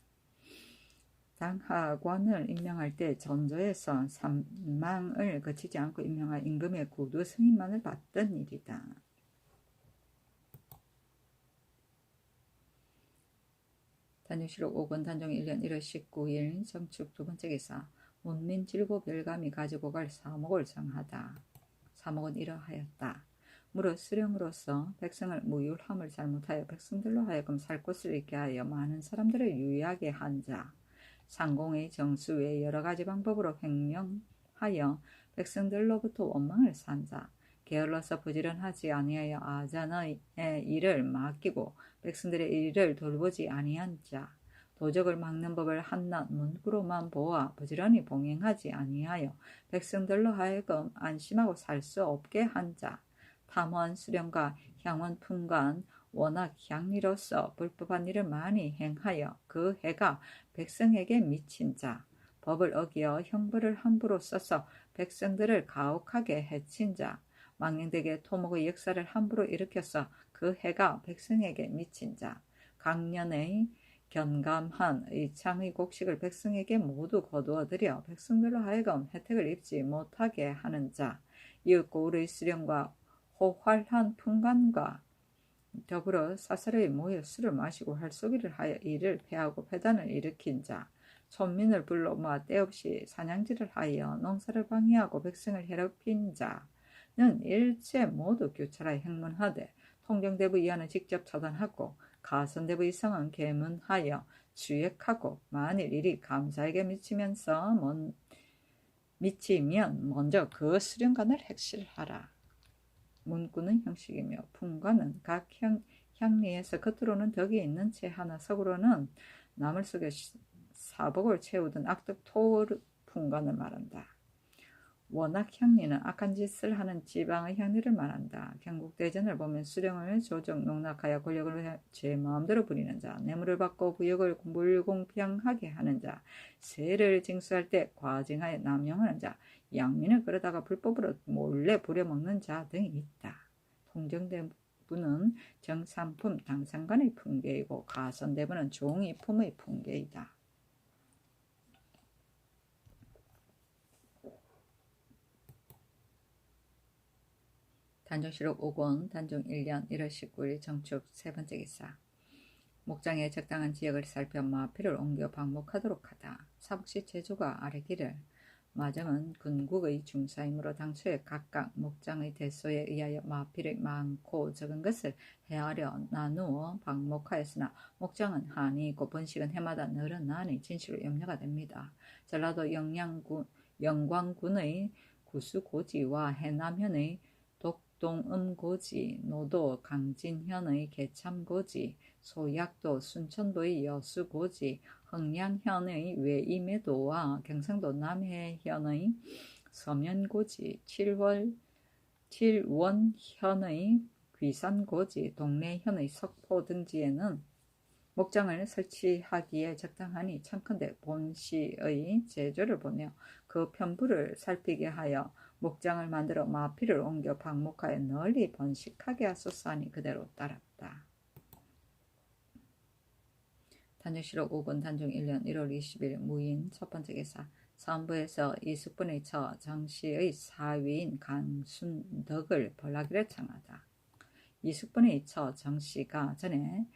당하관을 임명할 때 전조에서 산망을 거치지 않고 임명할 임금의 구두 승인만을 받던 일이다. 단유실록 5권 단종 1년 1월 19일 정축 두 번째 기사. 문민 질고 별감이 가지고 갈 사목을 정하다. 사목은 이러하였다. 무릇 수령으로서 백성을 무율함을 잘못하여 백성들로 하여금 살 곳을 잃게 하여 많은 사람들을 유의하게 한 자. 상공의 정수 외 여러 가지 방법으로 횡령하여 백성들로부터 원망을 산 자. 게을러서 부지런하지 아니하여 아자의 일을 맡기고 백성들의 일을 돌보지 아니한 자. 도적을 막는 법을 한낱 문구로만 보아 부지런히 봉행하지 아니하여 백성들로 하여금 안심하고 살 수 없게 한 자. 탐원 수령과 향원 품관 워낙 향리로서 불법한 일을 많이 행하여 그 해가 백성에게 미친 자. 법을 어기어 형벌을 함부로 써서 백성들을 가혹하게 해친 자. 망령되게 토목의 역사를 함부로 일으켜서 그 해가 백성에게 미친 자. 강년의 견감한 의창의 곡식을 백성에게 모두 거두어들여 백성들로 하여금 혜택을 입지 못하게 하는 자. 이윽고 울의 수령과 호활한 품관과 더불어 사설에 모여 술을 마시고 활쏘기를 하여 이를 패하고 패단을 일으킨 자. 촌민을 불러 모아 때없이 사냥질을 하여 농사를 방해하고 백성을 해롭힌 자는 일체 모두 교찰하여 행문하되 통정대부 이하는 직접 처단하고 가선대부 이상은 계문하여 주액하고 만일 일이 감사에게 미치면 먼저 그 수령관을 핵실하라. 문구는 형식이며 품관은 각 향리에서 겉으로는 덕이 있는 채 하나 속으로는 남을 속여 사복을 채우던 악덕 토르 품관을 말한다. 워낙 향리는 악한 짓을 하는 지방의 향리를 말한다. 경국대전을 보면 수령을 조정 농락하여 권력을 제 마음대로 부리는 자, 뇌물을 받고 부역을 불공평하게 하는 자, 세를 징수할 때 과징하여 남용하는 자, 양민을 끌어다가 불법으로 몰래 부려먹는 자 등이 있다. 통정대부는 정삼품 당상관의 품계이고 가선대부는 종이 품의 품계이다. 단종실록 5권 단종 1년 1월 19일 정축 세 번째 기사. 목장의 적당한 지역을 살펴 마피를 옮겨 방목하도록 하다. 사복시 제주가 아뢰기를 마정은 군국의 중사이므로 당초에 각각 목장의 대소에 의하여 마필의 많고 적은 것을 헤아려 나누어 방목하였으나 목장은 한이 있고 번식은 해마다 늘어나니 진실로 염려가 됩니다. 전라도 영광군의 구수고지와 해남현의 독동음고지, 노도 강진현의 개참고지, 소약도 순천도의 여수고지, 흥량현의 외임해도와 경상도 남해현의 서면고지, 칠원현의 귀산고지, 동래현의 석포 등지에는 목장을 설치하기에 적당하니 청컨대 본시의 제조를 보내어 그 편부를 살피게 하여 목장을 만들어 마피를 옮겨 방목하여 널리 번식하게 하소서 하니 그대로 따랐다. 단종실록 5권 단종 1년 1월 20일 무인 첫 번째 기사. 사헌부에서 이숙분의 처 정씨의 사위인 강순덕을 벌하기를 청하다. 이숙분의 처 정씨가 전에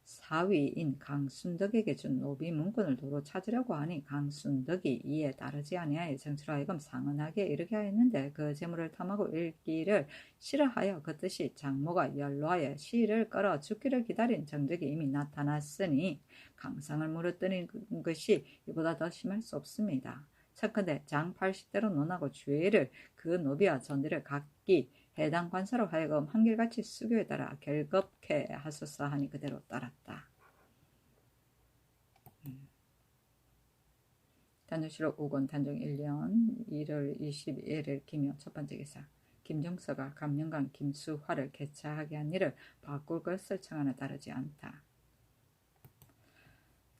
사위인 강순덕에게 준 노비 문건을 도로 찾으려고 하니 강순덕이 이에 따르지 아니하여 정치로 하여금 상언하게 이르게 하였는데 그 재물을 탐하고 읽기를 싫어하여 그 뜻이 장모가 연로하여 시를 끌어 죽기를 기다린 정적이 이미 나타났으니 강상을 물어뜨린 것이 이보다 더 심할 수 없습니다. 척컨대 장 80대로 논하고 주의를 그 노비와 전들을 각기 해당 관사로 하여금 한결같이 수교에 따라 결겁케 하소서 하니 그대로 따랐다. 단종실록 5권 단종 1년 1월 21일 기묘 첫 번째 기사. 김종서가 감령관 김수화를 개차하게 한 일을 바꿀 것을 청하나 다르지 않다.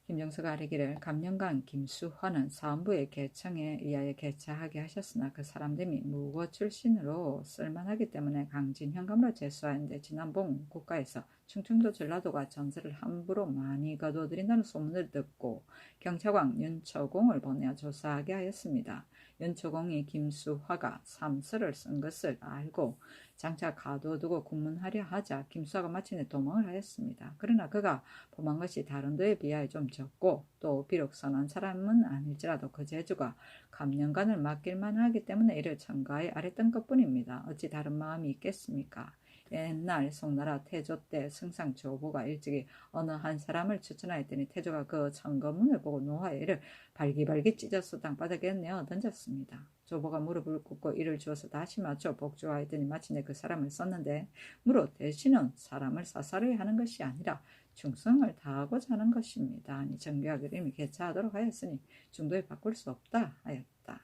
김종서가 아뢰기를 감령관 김수화는 사헌부의 개청에 의하여 개차하게 하셨으나 그 사람됨이 무고 출신으로 쓸만하기 때문에 강진 현감으로 제수하였는데 지난 봄 국가에서 충청도 전라도가 전세를 함부로 많이 거두어들인다는 소문을 듣고 경찰관 윤초공을 보내어 조사하게 하였습니다. 윤초공이 김수화가 삼서를 쓴 것을 알고 장차 가둬두고 국문하려 하자 김수화가 마침내 도망을 하였습니다. 그러나 그가 범한 것이 다른 도에 비하여 좀 적고 또 비록 선한 사람은 아닐지라도 그 재주가 감령관을 맡길만 하기 때문에 이를 청가에 아랬던 것뿐입니다. 어찌 다른 마음이 있겠습니까? 옛날 송나라 태조 때 승상 조보가 일찍이 어느 한 사람을 추천하였더니 태조가 그 청거문을 보고 노하여 이를 발기발기 찢어서 땅바닥에 내어 던졌습니다. 조보가 무릎을 꿇고 이를 주어서 다시 맞춰 복주하였더니 마침내 그 사람을 썼는데 무릇 대신은 사람을 사살해야 하는 것이 아니라 충성을 다하고자 하는 것입니다. 아니 정교하게 이미 개차하도록 하였으니 중도에 바꿀 수 없다 하였다.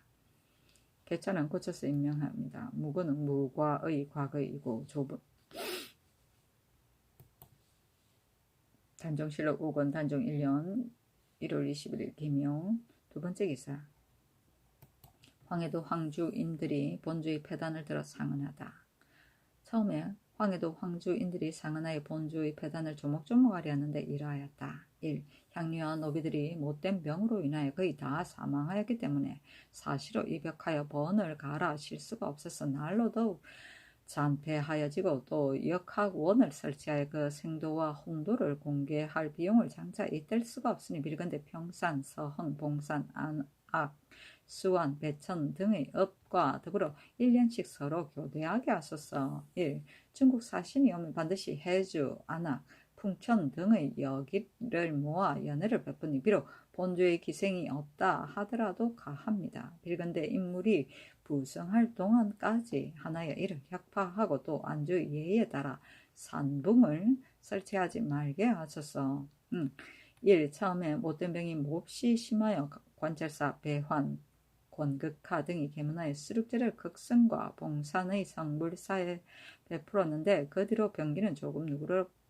개차는 고쳐서 임명합니다. 무고는 무과의 과거이고 단종실록 5권 단종 1년 1월 21일 기묘 두 번째 기사. 황해도 황주인들이 본주의 폐단을 들어 상언하다. 처음에 황해도 황주인들이 상언하여 본주의 폐단을 조목조목 하려 하는데 이러하였다. 1. 향리와 노비들이 못된 병으로 인하여 거의 다 사망하였기 때문에 사시로 입역하여 번을 갈아 쉴 수가 없어서 날로 더욱 잔폐하여지고 또 역학원을 설치하여 그 생도와 홍도를 공개할 비용을 장차 잇댈 수가 없으니 빌건대 평산, 서흥, 봉산, 안악, 수원, 배천 등의 업과 더불어 1년씩 서로 교대하게 하소서. 1. 중국 사신이 오면 반드시 해주, 안악, 풍천 등의 여기를 모아 연회를 베푸니 비록 본주의 기생이 없다 하더라도 가합니다. 빌건대 인물이 부성할 동안까지 하나여 이를 혁파하고 또 안주의 예의에 따라 산붕을 설치하지 말게 하소서. 1. 처음에 못된 병이 몹시 심하여 관찰사, 배환, 권극하 등이 개문하여 수륙제를 극성과 봉산의 성불사에 베풀었는데 그 뒤로 병기는 조금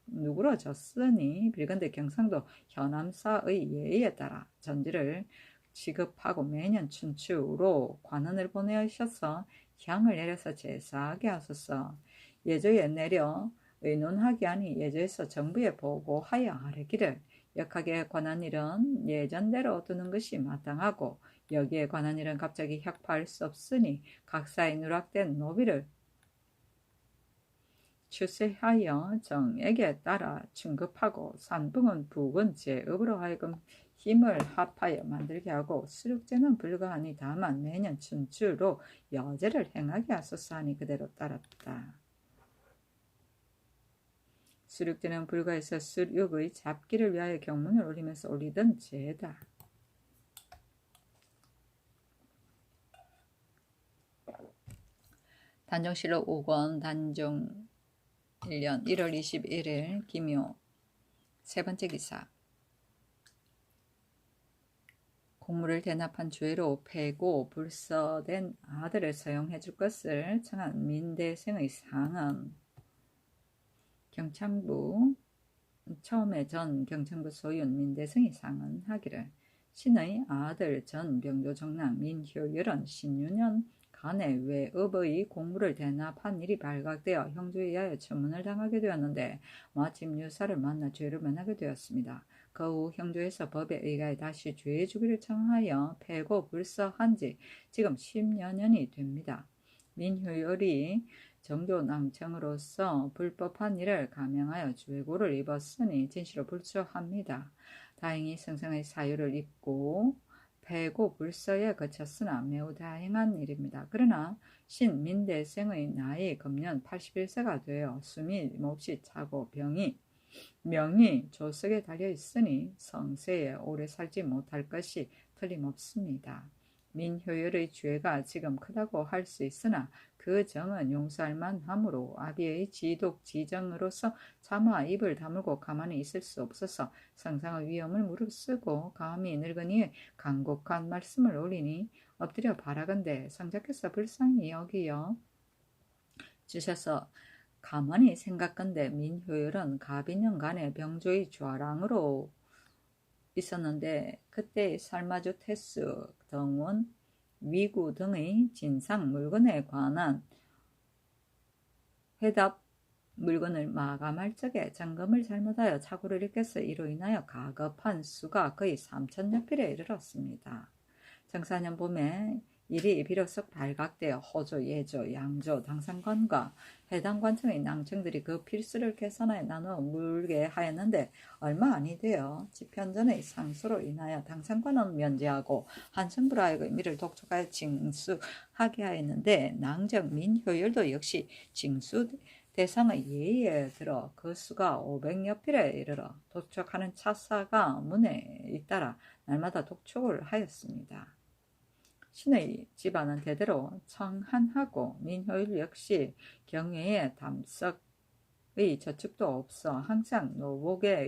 누그러졌으니 빌건대 경상도 현암사의 예의에 따라 전지를 지급하고 매년 춘추로 관원을 보내셔서 향을 내려서 제사하게 하소서. 예조에 내려 의논하기 아니 예조에서 정부에 보고하여 아뢰기를 역학에 관한 일은 예전대로 두는 것이 마땅하고 여기에 관한 일은 갑자기 혁파할 수 없으니 각사의 누락된 노비를 추세하여 정액에 따라 충급하고 산붕은 북은 제읍으로 하여금 힘을 합하여 만들게 하고 수륙제는 불가하니 다만 매년 춘추로 여제를 행하게 하소서 하니 그대로 따랐다. 수륙제는 불가해서 수륙의 잡기를 위하여 경문을 올리면서 올리던 제다. 단종실록 5권 단종 1년 1월 21일 기묘 세 번째 기사. 공물을 대납한 주애로 패고 불서된 아들을 서용해 줄 것을 청한 민대생의 상은 경창부 처음에 전 경창부 소윤 민대생이 상언하기를 신의 아들 전 병조정랑 민효열은 신유년 간에 외읍의 공물을 대납한 일이 발각되어 형조에 의하여 처문을 당하게 되었는데 마침 유사를 만나 죄를 면하게 되었습니다. 그 후 형조에서 법에 의하여 다시 죄의 주기를 청하여 패고 불서한 지 지금 10여 년이 됩니다. 민효열이 정조낭청으로서 불법한 일을 감형하여 죄고를 입었으니 진실로 불초합니다. 다행히 성성의 사유를 입고 패고 불서에 거쳤으나 매우 다행한 일입니다. 그러나 신민대생의 나이 금년 81세가 되어 숨이 몹시 차고 명이 조석에 달려있으니 성세에 오래 살지 못할 것이 틀림없습니다. 민효열의 죄가 지금 크다고 할 수 있으나 그 정은 용서할 만하므로 아비의 지독 지정으로서 차마 입을 다물고 가만히 있을 수 없어서 성상의 위험을 무릅쓰고 감히 늙은이의 간곡한 말씀을 올리니 엎드려 바라건대 성자께서 불쌍히 여기어 주셔서 가만히 생각건대 민효열은 가빈년간의 병조의 좌랑으로 있었는데 그때 살마주 테스 등은 위구 등의 진상 물건에 관한 회답 물건을 마감할 적에 점검을 잘못하여 착오를 일으켰어. 이로 인하여 가급한 수가 거의 3,000여 필에 이르렀습니다. 정사년 봄에 일이 비로소 발각되어 호조, 예조, 양조, 당상관과 해당 관청의 낭청들이 그 필수를 개선하여 나누어 물게 하였는데 얼마 아니 되어 집현전의 상소로 인하여 당상관은 면제하고 한성부라에게 미를 독촉하여 징수하게 하였는데 낭정 민효율도 역시 징수 대상의 예의에 들어 그 수가 500여 필에 이르러 독촉하는 차사가 문에 잇따라 날마다 독촉을 하였습니다. 신의 집안은 대대로 청한하고 민효율 역시 경외의 담석의 저축도 없어 항상 노복에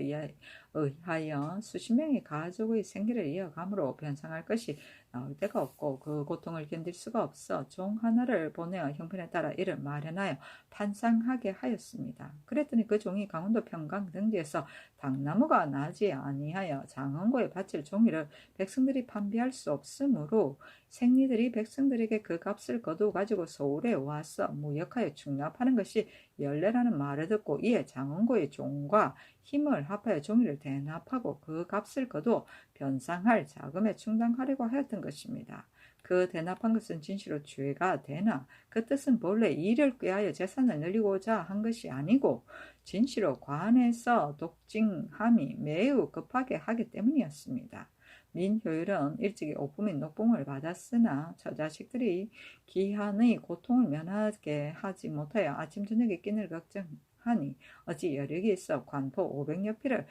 의하여 수십 명의 가족의 생계를 이어감으로 변상할 것이 나올 데가 없고 그 고통을 견딜 수가 없어 종 하나를 보내어 형편에 따라 이를 마련하여 판상하게 하였습니다. 그랬더니 그 종이 강원도 평강 등지에서 당나무가 나지 아니하여 장원고에 바칠 종이를 백성들이 판비할 수 없으므로 생리들이 백성들에게 그 값을 거두어 가지고 서울에 와서 무역하여 충납하는 것이 연례라는 말을 듣고 이에 장원고의 종과 힘을 합하여 종이를 대납하고 그 값을 거두어 변상할 자금에 충당하려고 하였던 것입니다. 그 대납한 것은 진실로 죄가 되나 그 뜻은 본래 이를 꾀하여 재산을 늘리고자 한 것이 아니고 진실로 관에서 독징함이 매우 급하게 하기 때문이었습니다. 민효율은 일찍이 오품 및 녹봉을 받았으나 처자식들이 기한의 고통을 면하게 하지 못하여 아침 저녁에 끼니를 걱정하니 어찌 여력이 있어 관포 500여 필을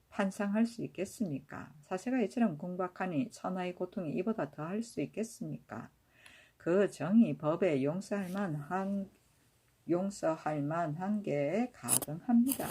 판상할 수 있겠습니까? 사세가 이처럼 궁박하니 천하의 고통이 이보다 더할 수 있겠습니까? 그 정이 법에 용서할 만한 게 가능합니다.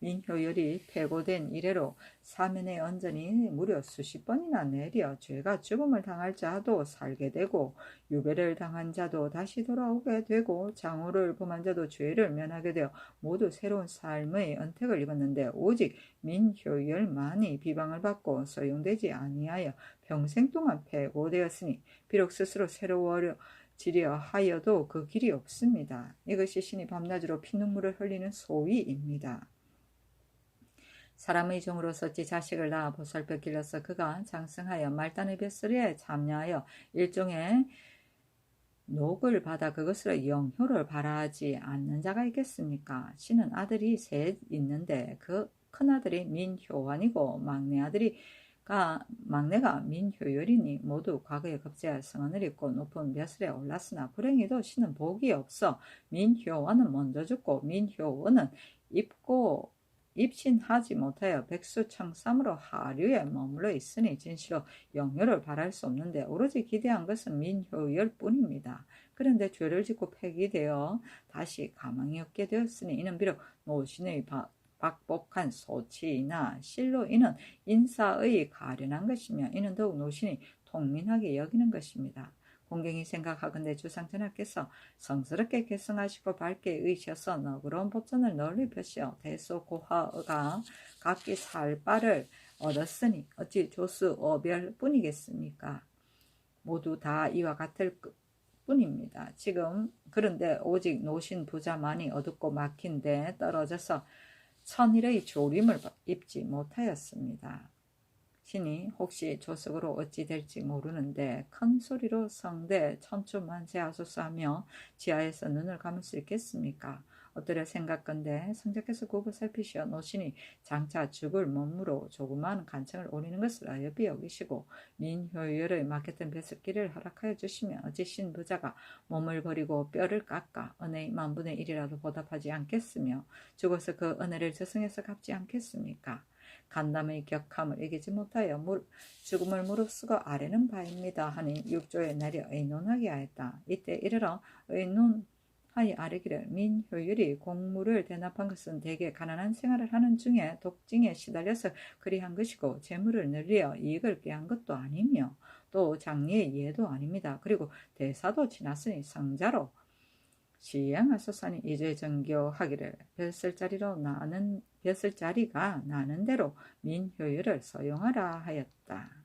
민효율이 폐고된 이래로 사면의 언전이 무려 수십 번이나 내려 죄가 죽음을 당할 자도 살게 되고 유배를 당한 자도 다시 돌아오게 되고 장호를 범한 자도 죄를 면하게 되어 모두 새로운 삶의 은택을 입었는데 오직 민효율만이 비방을 받고 소용되지 아니하여 평생 동안 폐고되었으니 비록 스스로 새로워지려 하여도 그 길이 없습니다. 이것이 신이 밤낮으로 피눈물을 흘리는 소위입니다. 사람의 종으로서 어찌 자식을 낳아 보살펴 길러서 그가 장성하여 말단의 뱃소리에 참여하여 일종의 녹을 받아 그것으로 영효를 발하지 않는 자가 있겠습니까? 신은 아들이 셋 있는데 그 큰아들이 민효환이고 막내가 민효율이니 모두 과거에 급제할 성언을 입고 높은 벼슬에 올랐으나 불행히도 신은 복이 없어 민효환은 먼저 죽고 민효원은 입신하지 못하여 백수청삼으로 하류에 머물러 있으니 진실로 영효를 바랄 수 없는데 오로지 기대한 것은 민효율 뿐입니다. 그런데 죄를 짓고 폐기되어 다시 가망이 없게 되었으니 이는 비록 노신의 박복한 소치이나 실로 이는 인사의 가련한 것이며 이는 더욱 노신이 통민하게 여기는 것입니다. 공경히 생각하건대 주상전하께서 성스럽게 계승하시고 밝게 의셔서 너그러운 법전을 널리 펴시어 대소고화가 각기 살 바를 얻었으니 어찌 조수 어별 뿐이겠습니까? 모두 다 이와 같을 뿐입니다. 지금 그런데 오직 노신 부자만이 어둡고 막힌 데 떨어져서 천일의 조림을 입지 못하였습니다. 신이 혹시 조석으로 어찌 될지 모르는데 큰 소리로 성대 천추만세하소서 하며 지하에서 눈을 감을 수 있겠습니까? 엎드려 생각건대 성자께서 굽어 살피시어 노신이 장차 죽을 몸으로 조그마한 간청을 올리는 것을 어여비 여기시고 민효율의 막혔던 뱃속길을 허락하여 주시면 어찌 신부자가 몸을 버리고 뼈를 깎아 은혜의 만분의 1이라도 보답하지 않겠으며 죽어서 그 은혜를 저승에서 갚지 않겠습니까? 간담의 격함을 이기지 못하여 죽음을 무릅쓰고 아뢰는 바입니다 하니 육조에 내려 의논하게 하였다. 이때 이르러 의논하여 아뢰기를 민효율이 공물을 대납한 것은 대개 가난한 생활을 하는 중에 독징에 시달려서 그리한 것이고 재물을 늘려 이익을 꾀한 것도 아니며 또 장리의 예도 아닙니다. 그리고 대사도 지났으니 성자로 시행하소서니 이제 정교하기를 벼슬자리가 나는 대로 민효율을 서용하라 하였다.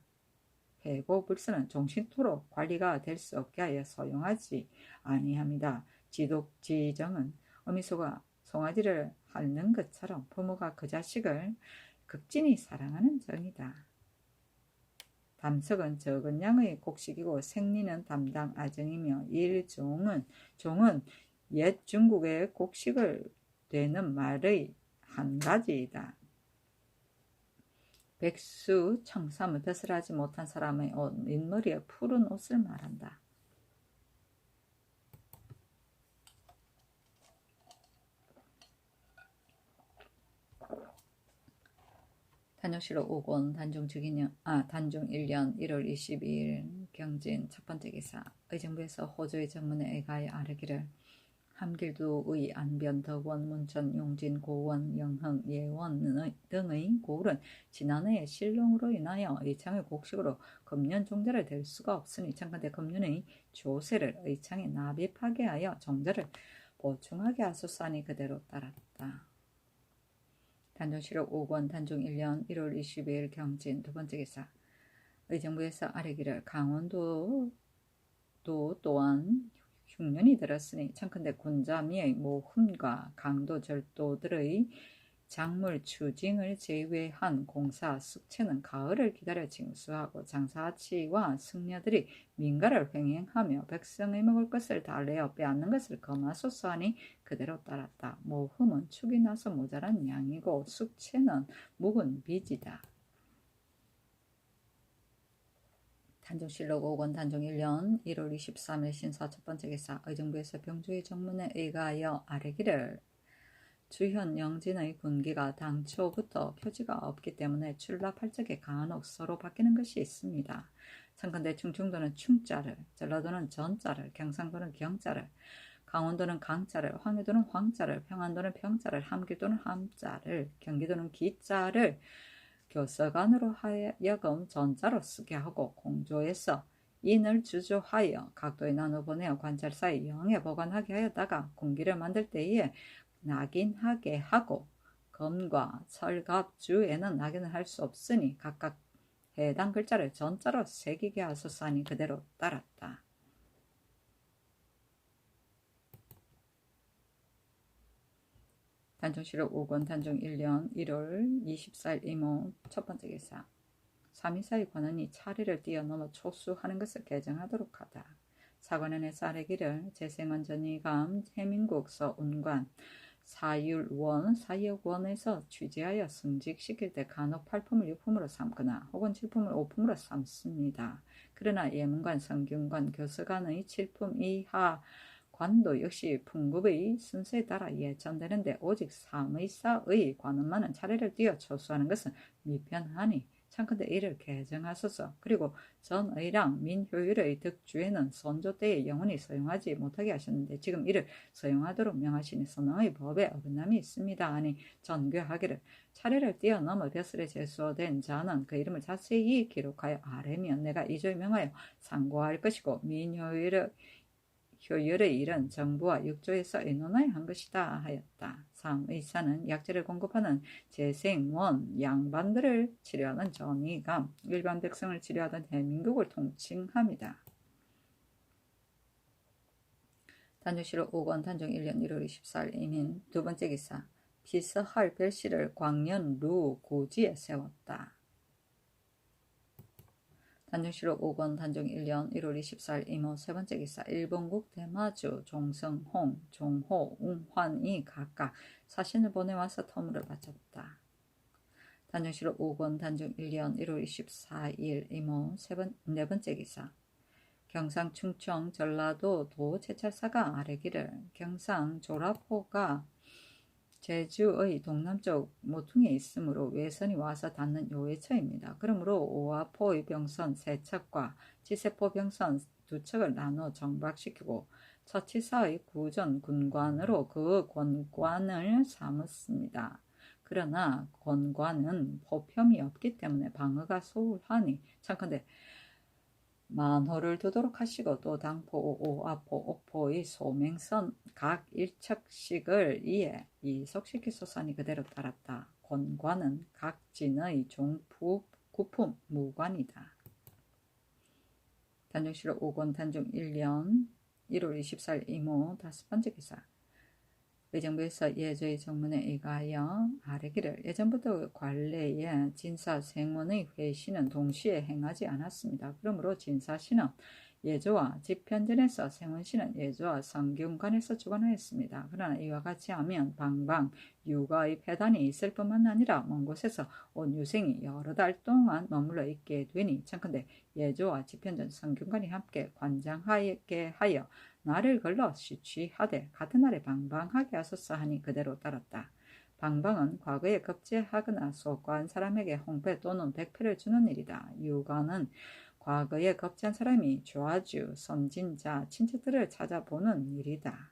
해고불수는 종신토록 관리가 될 수 없게 하여 서용하지 아니합니다. 지독지정은 어미소가 송아지를 핥는 것처럼 부모가 그 자식을 극진히 사랑하는 정이다. 담석은 적은 양의 곡식이고 생리는 담당 아정이며 종은 옛 중국의 곡식을 되는 말의 한 가지이다. 백수 청삼은 벼슬하지 못한 사람의 옷, 민머리에 푸른 옷을 말한다. 단종실록 5권 단종 1년 1월 22일 경진 첫 번째 기사. 의정부에서 호조의 정문에 의가에 아뢰기를 함길두의 안변, 덕원, 문천, 용진, 고원, 영흥, 예원 등의 고을은 지난해의 실롱으로 인하여 의창의 곡식으로 금년 종자를 댈 수가 없으니 청컨대 금년의 조세를 의창에 납입하게 하여 종자를 보충하게 하소서니 그대로 따랐다. 단종실록 5권 단종 1년 1월 22일 경진 두 번째 기사. 의정부에서 아뢰기를 강원도 또한 흉년이 들었으니 청컨대 군자미의 모흠과 강도 절도들의 작물 추징을 제외한 공사 숙체는 가을을 기다려 징수하고 장사치와 승려들이 민가를 횡행하며 백성의 먹을 것을 달래어 빼앗는 것을 금하소서 하니 그대로 따랐다. 모흠은 축이 나서 모자란 양이고 숙체는 묵은 빚이다. 단종실록 5권 단종 1년 1월 23일 신사 첫 번째 기사. 의정부에서 병주의 정문에 의가하여 아뢰기를 주현 영진의 군기가 당초부터 표지가 없기 때문에 출납할 적에 간혹 서로 바뀌는 것이 있습니다. 청컨대 충청도는 충자를, 전라도는 전자를, 경상도는 경자를, 강원도는 강자를, 황해도는 황자를, 평안도는 평자를, 함길도는 함자를, 경기도는 기자를 교서관으로 하여금 전자로 쓰게 하고 공조에서 인을 주조하여 각도에 나눠 보내어 관찰사에 영에 보관하게 하였다가 군기를 만들 때에 낙인하게 하고 검과 철갑주에는 낙인을 할 수 없으니 각각 해당 글자를 전자로 새기게 하소서 하니 그대로 따랐다. 단종실록 5권 단종 1년 1월 24일 이모 첫 번째 기사. 3.24의 관원이 차례를 뛰어넘어 초수하는 것을 개정하도록 하다. 사관원에서 아뢰기를 재생원 전의감 해민국서 운관 사율원 사역원에서 취재하여 승직시킬 때 간혹 8품을 6품으로 삼거나 혹은 7품을 5품으로 삼습니다. 그러나 예문관, 성균관, 교서관의 7품 이하 관도 역시 풍급의 순서에 따라 예천되는데 오직 3의사의 관원만은 차례를 띄어 초수하는 것은 미편하니 청컨대 이를 개정하소서. 그리고 전의랑 민효율의 득주에는 선조 때에 영원히 서용하지 못하게 하셨는데 지금 이를 서용하도록 명하시니 선왕의 법에 어긋남이 있습니다. 아니 전교하기를 차례를 뛰어넘어 벼슬에 제수된 자는 그 이름을 자세히 기록하여 아뢰면 내가 이조에 명하여 상고할 것이고 민효율의 일은 정부와 육조에서 의논하여 한 것이다 하였다. 3. 의사는 약재를 공급하는 재생원, 양반들을 치료하는 전의감, 일반 백성을 치료하던 대민국을 통칭합니다. 단종실록 5권 단종 1년 1월 24일 이민 두 번째 기사. 피서할 별씨를 광년 루 고지에 세웠다. 단종실록 5권 단종 1년 1월 24일 이모 세 번째 기사. 일본국 대마주, 종성홍, 종호, 웅환이 각각 사신을 보내와서 터무를 바쳤다. 단종실록 5권 단종 1년 1월 24일 이모 네 번째 기사. 경상 충청 전라도 도제찰사가 아뢰기를 경상 조라포가 제주의 동남쪽 모퉁이에 있으므로 외선이 와서 닿는 요외처입니다. 그러므로 오화포의 병선 3척과 지세포 병선 2척을 나눠 정박시키고 처치사의 구전 군관으로 그 권관을 삼았습니다. 그러나 권관은 포평이 없기 때문에 방어가 소홀하니 청컨대 만호를 두도록 하시고 또 당포, 오오, 아포, 옥포의 소맹선 각 일척씩을 이에 이속시키소서니 그대로 따랐다. 곤관은 각진의 종부 구품 무관이다. 단종실록 5권 단종 1년 1월 24일 이모 5번째 기사. 의정부에서 예조의 정문에 의하여 아뢰기를 예전부터 관례에 진사 생원의 회시는 동시에 행하지 않았습니다. 그러므로 진사시는 예조와 집현전에서 생원시는 예조와 성균관에서 주관하였습니다. 그러나 이와 같이 하면 방방 육아의 폐단이 있을 뿐만 아니라 먼 곳에서 온 유생이 여러 달 동안 머물러 있게 되니 청컨대 예조와 집현전 성균관이 함께 관장하게 하여 날을 걸러 시취하되 같은 날에 방방하게 하소서 하니 그대로 따랐다. 방방은 과거에 급제하거나 속과한 사람에게 홍패 또는 백패를 주는 일이다. 유가는 과거에 급제한 사람이 조아주, 선진자, 친척들을 찾아보는 일이다.